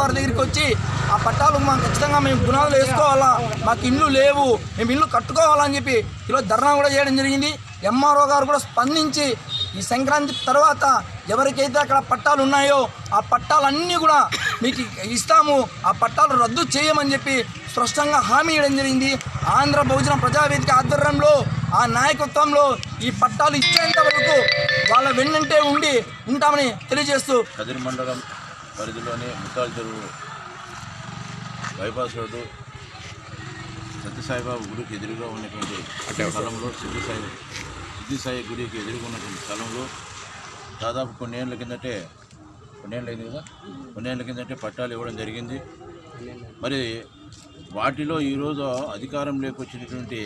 గారి దగ్గరికి వచ్చి ఆ పట్టాలు మాకు ఖచ్చితంగా మేము గుణాలు వేసుకోవాలా, మాకు ఇల్లు లేవు, మేము ఇల్లు కట్టుకోవాలని చెప్పి ఈరోజు ధర్నా కూడా చేయడం జరిగింది. ఎంఆర్ఓ గారు కూడా స్పందించి ఈ సంక్రాంతి తర్వాత ఎవరికైతే అక్కడ పట్టాలు ఉన్నాయో ఆ పట్టాలన్నీ కూడా మీకు ఇస్తాము, ఆ పట్టాలు రద్దు చేయమని చెప్పి స్పష్టంగా హామీ ఇవ్వడం జరిగింది. ఆంధ్ర బహుజన ప్రజావేదిక ఆధ్వర్యంలో ఆ నాయకత్వంలో ఈ పట్టాలు ఇచ్చేంత వరకు వాళ్ళ వెన్నంటే ఉంటామని తెలియజేస్తూ కదిరి మండలం పరిధిలోని ముత్తాల చెరువు బైపాస్ రోడ్డు సత్యసాయిబాబు గుడికి ఎదురుగా ఉన్నటువంటి స్థలంలో సిద్ధిసాయి గుడికి ఎదురుగా ఉన్నటువంటి స్థలంలో దాదాపు కొన్నేళ్ళ కిందటే పట్టాలు ఇవ్వడం జరిగింది. మరి వాటిలో ఈరోజు అధికారంలోకి వచ్చినటువంటి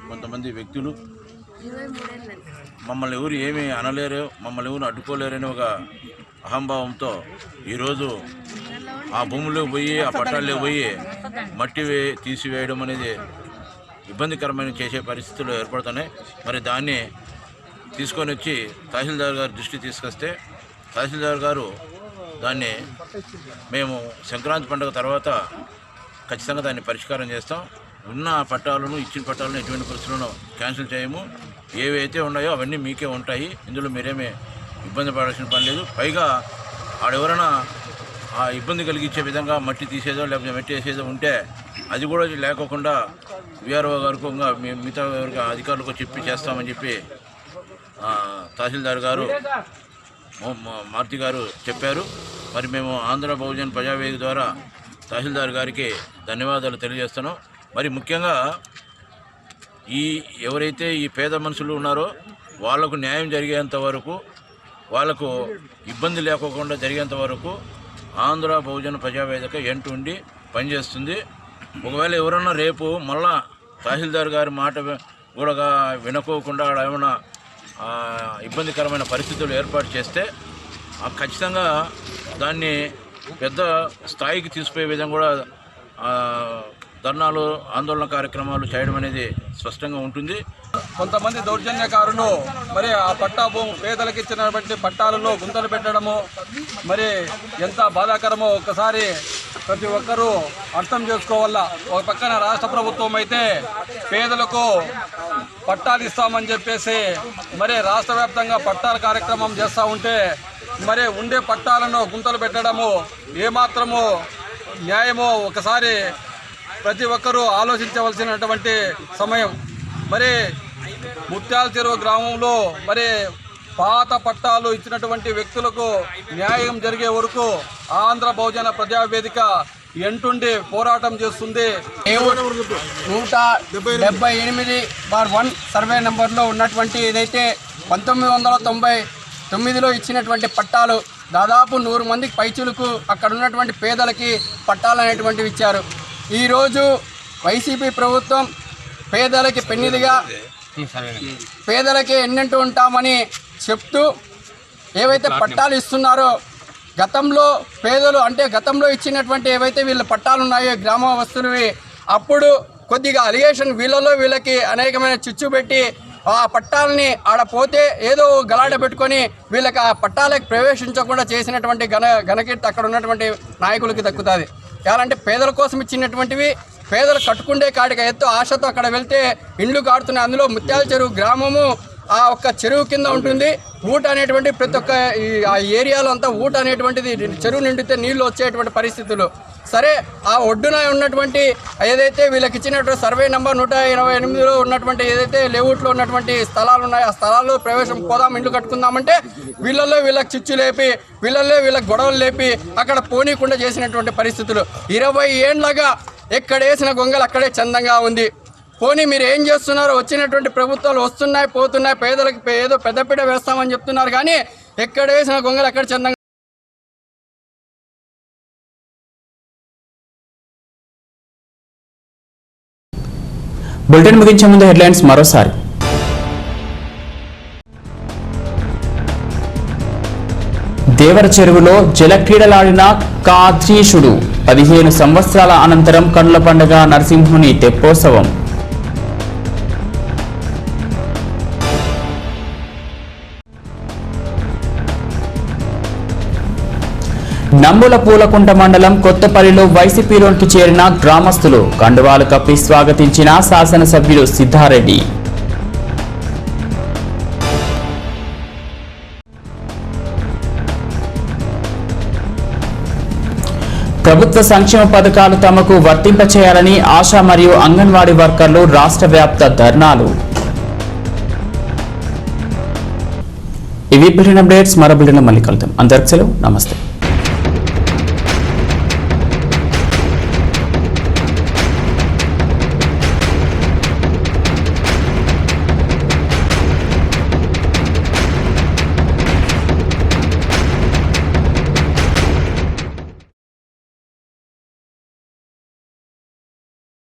కొంతమంది వ్యక్తులు మమ్మల్ని ఎవరు ఏమీ అనలేరు, మమ్మల్ని ఎవరు అడ్డుకోలేరని ఒక అహంభావంతో ఈరోజు ఆ భూముల్లోకి పోయి ఆ పట్టాల్లోకి పోయి మట్టి తీసివేయడం అనేది ఇబ్బందికరమైన చేసే పరిస్థితులు ఏర్పడుతున్నాయి. మరి దాన్ని తీసుకొని వచ్చి తహసీల్దార్ గారి దృష్టి తీసుకొస్తే తహసీల్దార్ గారు దాన్ని మేము సంక్రాంతి పండుగ తర్వాత ఖచ్చితంగా దాన్ని పరిష్కారం చేస్తాం, ఉన్న పట్టాలను ఇచ్చిన పట్టాలను ఎటువంటి పరిస్థితులను క్యాన్సిల్ చేయము, ఏవైతే ఉన్నాయో అవన్నీ మీకే ఉంటాయి, ఇందులో మీరేమీ ఇబ్బంది పడాల్సిన పని లేదు. పైగా ఆడెవరైనా ఆ ఇబ్బంది కలిగించే విధంగా మట్టి తీసేదో లేకపోతే మట్టి వేసేదో ఉంటే అది కూడా లేకోకుండా విఆర్ఓ గారికి మిగతా అధికారులకు చెప్పి చేస్తామని చెప్పి తహసీల్దార్ గారు మారుతి గారు చెప్పారు. మరి మేము ఆంధ్ర బహుజన్ ప్రజావేదిక ద్వారా తహసీల్దార్ గారికి ధన్యవాదాలు తెలియజేస్తున్నాం. మరి ముఖ్యంగా ఎవరైతే ఈ పేద మనుషులు ఉన్నారో వాళ్లకు న్యాయం జరిగేంత వరకు, వాళ్లకు ఇబ్బంది లేకోకుండా జరిగేంత వరకు ఆంధ్ర బహుజన ప్రజావేదిక ఉండి పనిచేస్తుంది. ఒకవేళ ఎవరన్నా రేపు మళ్ళా తహసీల్దార్ గారి మాట కూడా వినుకోకుండా ఏమైనా ఇబ్బందికరమైన పరిస్థితులు ఏర్పాటు చేస్తే ఖచ్చితంగా దాన్ని పెద్ద స్థాయికి తీసుకుపోయే విధంగా కూడా ధర్నాలు ఆందోళన కార్యక్రమాలు చేయడం అనేది స్పష్టంగా ఉంటుంది. కొంతమంది దౌర్జన్యకారులు మరి ఆ పట్టా భూమి పేదలకు ఇచ్చినటువంటి పట్టాలలో గుంతలు పెట్టడము మరి ఎంత బాధాకరమో ఒక్కసారి ప్రతి ఒక్కరూ అర్థం చేసుకోవాలా. ఒక పక్కన రాష్ట్ర ప్రభుత్వం అయితే పేదలకు పట్టాలు ఇస్తామని చెప్పేసి మరి రాష్ట్ర వ్యాప్తంగా పట్టాల కార్యక్రమం చేస్తూ ఉంటే మరి ఉండే పట్టాలను గుంతలు పెట్టడము ఏమాత్రము న్యాయమో ఒకసారి ప్రతి ఒక్కరూ ఆలోచించవలసినటువంటి సమయం. మరి ముత్యాల చెరువు గ్రామంలో మరి పాత పట్టాలు ఇచ్చినటువంటి వ్యక్తులకు న్యాయం జరిగే వరకు ఆంధ్ర బహుజన ప్రజావేదిక ఎంటుండి పోరాటం చేస్తుంది. 178/1 సర్వే నెంబర్లో ఉన్నటువంటి ఏదైతే 1999లో ఇచ్చినటువంటి పట్టాలు దాదాపు 100 మందికి పైచులకు అక్కడ ఉన్నటువంటి పేదలకి పట్టాలు అనేటువంటివి ఇచ్చారు. ఈరోజు వైసీపీ ప్రభుత్వం పేదలకి పెన్నిదిగా పేదలకి ఎన్నంటూ ఉంటామని చెప్తూ ఏవైతే పట్టాలు ఇస్తున్నారో గతంలో పేదలు అంటే గతంలో ఇచ్చినటువంటి ఏవైతే వీళ్ళ పట్టాలు ఉన్నాయో గ్రామ వస్తువులవి అప్పుడు కొద్దిగా అలిగేషన్ వీళ్ళకి అనేకమైన చిచ్చు పెట్టి ఆ పట్టాలని ఆడ పోతే ఏదో గలాట పెట్టుకొని వీళ్ళకి ఆ పట్టాలకు ప్రవేశించకుండా చేసినటువంటి ఘనకీర్తి అక్కడ ఉన్నటువంటి నాయకులకి దక్కుతుంది. ఎలాంటి పేదల కోసం ఇచ్చినటువంటివి పేదలు కట్టుకుండే కాడికి ఎత్తు ఆశతో అక్కడ వెళ్తే ఇండ్లు కాడుతున్నాయి. అందులో ముత్యాల చెరువు గ్రామము ఆ ఒక్క చెరువు కింద ఉంటుంది. ఊట అనేటువంటి ప్రతి ఒక్క ఆ ఏరియాలో అంతా ఊట అనేటువంటిది చెరువు నిండితే నీళ్లు వచ్చేటువంటి పరిస్థితులు. సరే ఆ ఒడ్డున ఉన్నటువంటి ఏదైతే వీళ్ళకి ఇచ్చినటువంటి సర్వే నెంబర్ 128లో ఉన్నటువంటి ఏదైతే లేఅవుట్లో ఉన్నటువంటి స్థలాలు ఉన్నాయో ఆ స్థలాల్లో ప్రవేశం పోదాం ఇండ్లు కట్టుకుందామంటే వీళ్ళకి చిచ్చు లేపి వీళ్ళకి గొడవలు లేపి అక్కడ పోనీకుండా చేసినటువంటి పరిస్థితులు. 20 ఏండ్లుగా ఎక్కడ వేసిన గొంగలు అక్కడే చందంగా ఉంది. పోనీ మీరు ఏం చేస్తున్నారో వచ్చినటువంటి ప్రభుత్వాలు వస్తున్నాయి పోతున్నాయి పేదలకు ఏదో పెద్దపీట వేస్తామని చెప్తున్నారు కానీ ఎక్కడ వేసిన గొంగలు అక్కడ చందంగా. బులెటిన్ ముగించే ముందు హెడ్లైన్స్ మరోసారి. దేవర చెరువులో జలక్రీడలాడిన కాధీశుడు 15 సంవత్సరాల అనంతరం కన్నుల పండుగ నరసింహుని తెప్పోత్సవం. నంబుల పూలకుంట మండలం కొత్తపల్లిలో వైసీపీలోకి చేరిన గ్రామస్తులు కండువాలు కప్పి స్వాగతించిన శాసనసభ్యులు సిద్ధారెడ్డి. ప్రభుత్వ సంక్షేమ పథకాలు తమకు వర్తింపచేయాలని ఆశా మరియు అంగన్వాడీ వర్కర్లు రాష్ట్ర వ్యాప్త ధర్నాలు. ఇవి బ్రిటన్ అప్డేట్స్. మరో బ్రిటన్ మళ్ళీ కలుద్దాం. అందరికీ సెలవు. నమస్తే.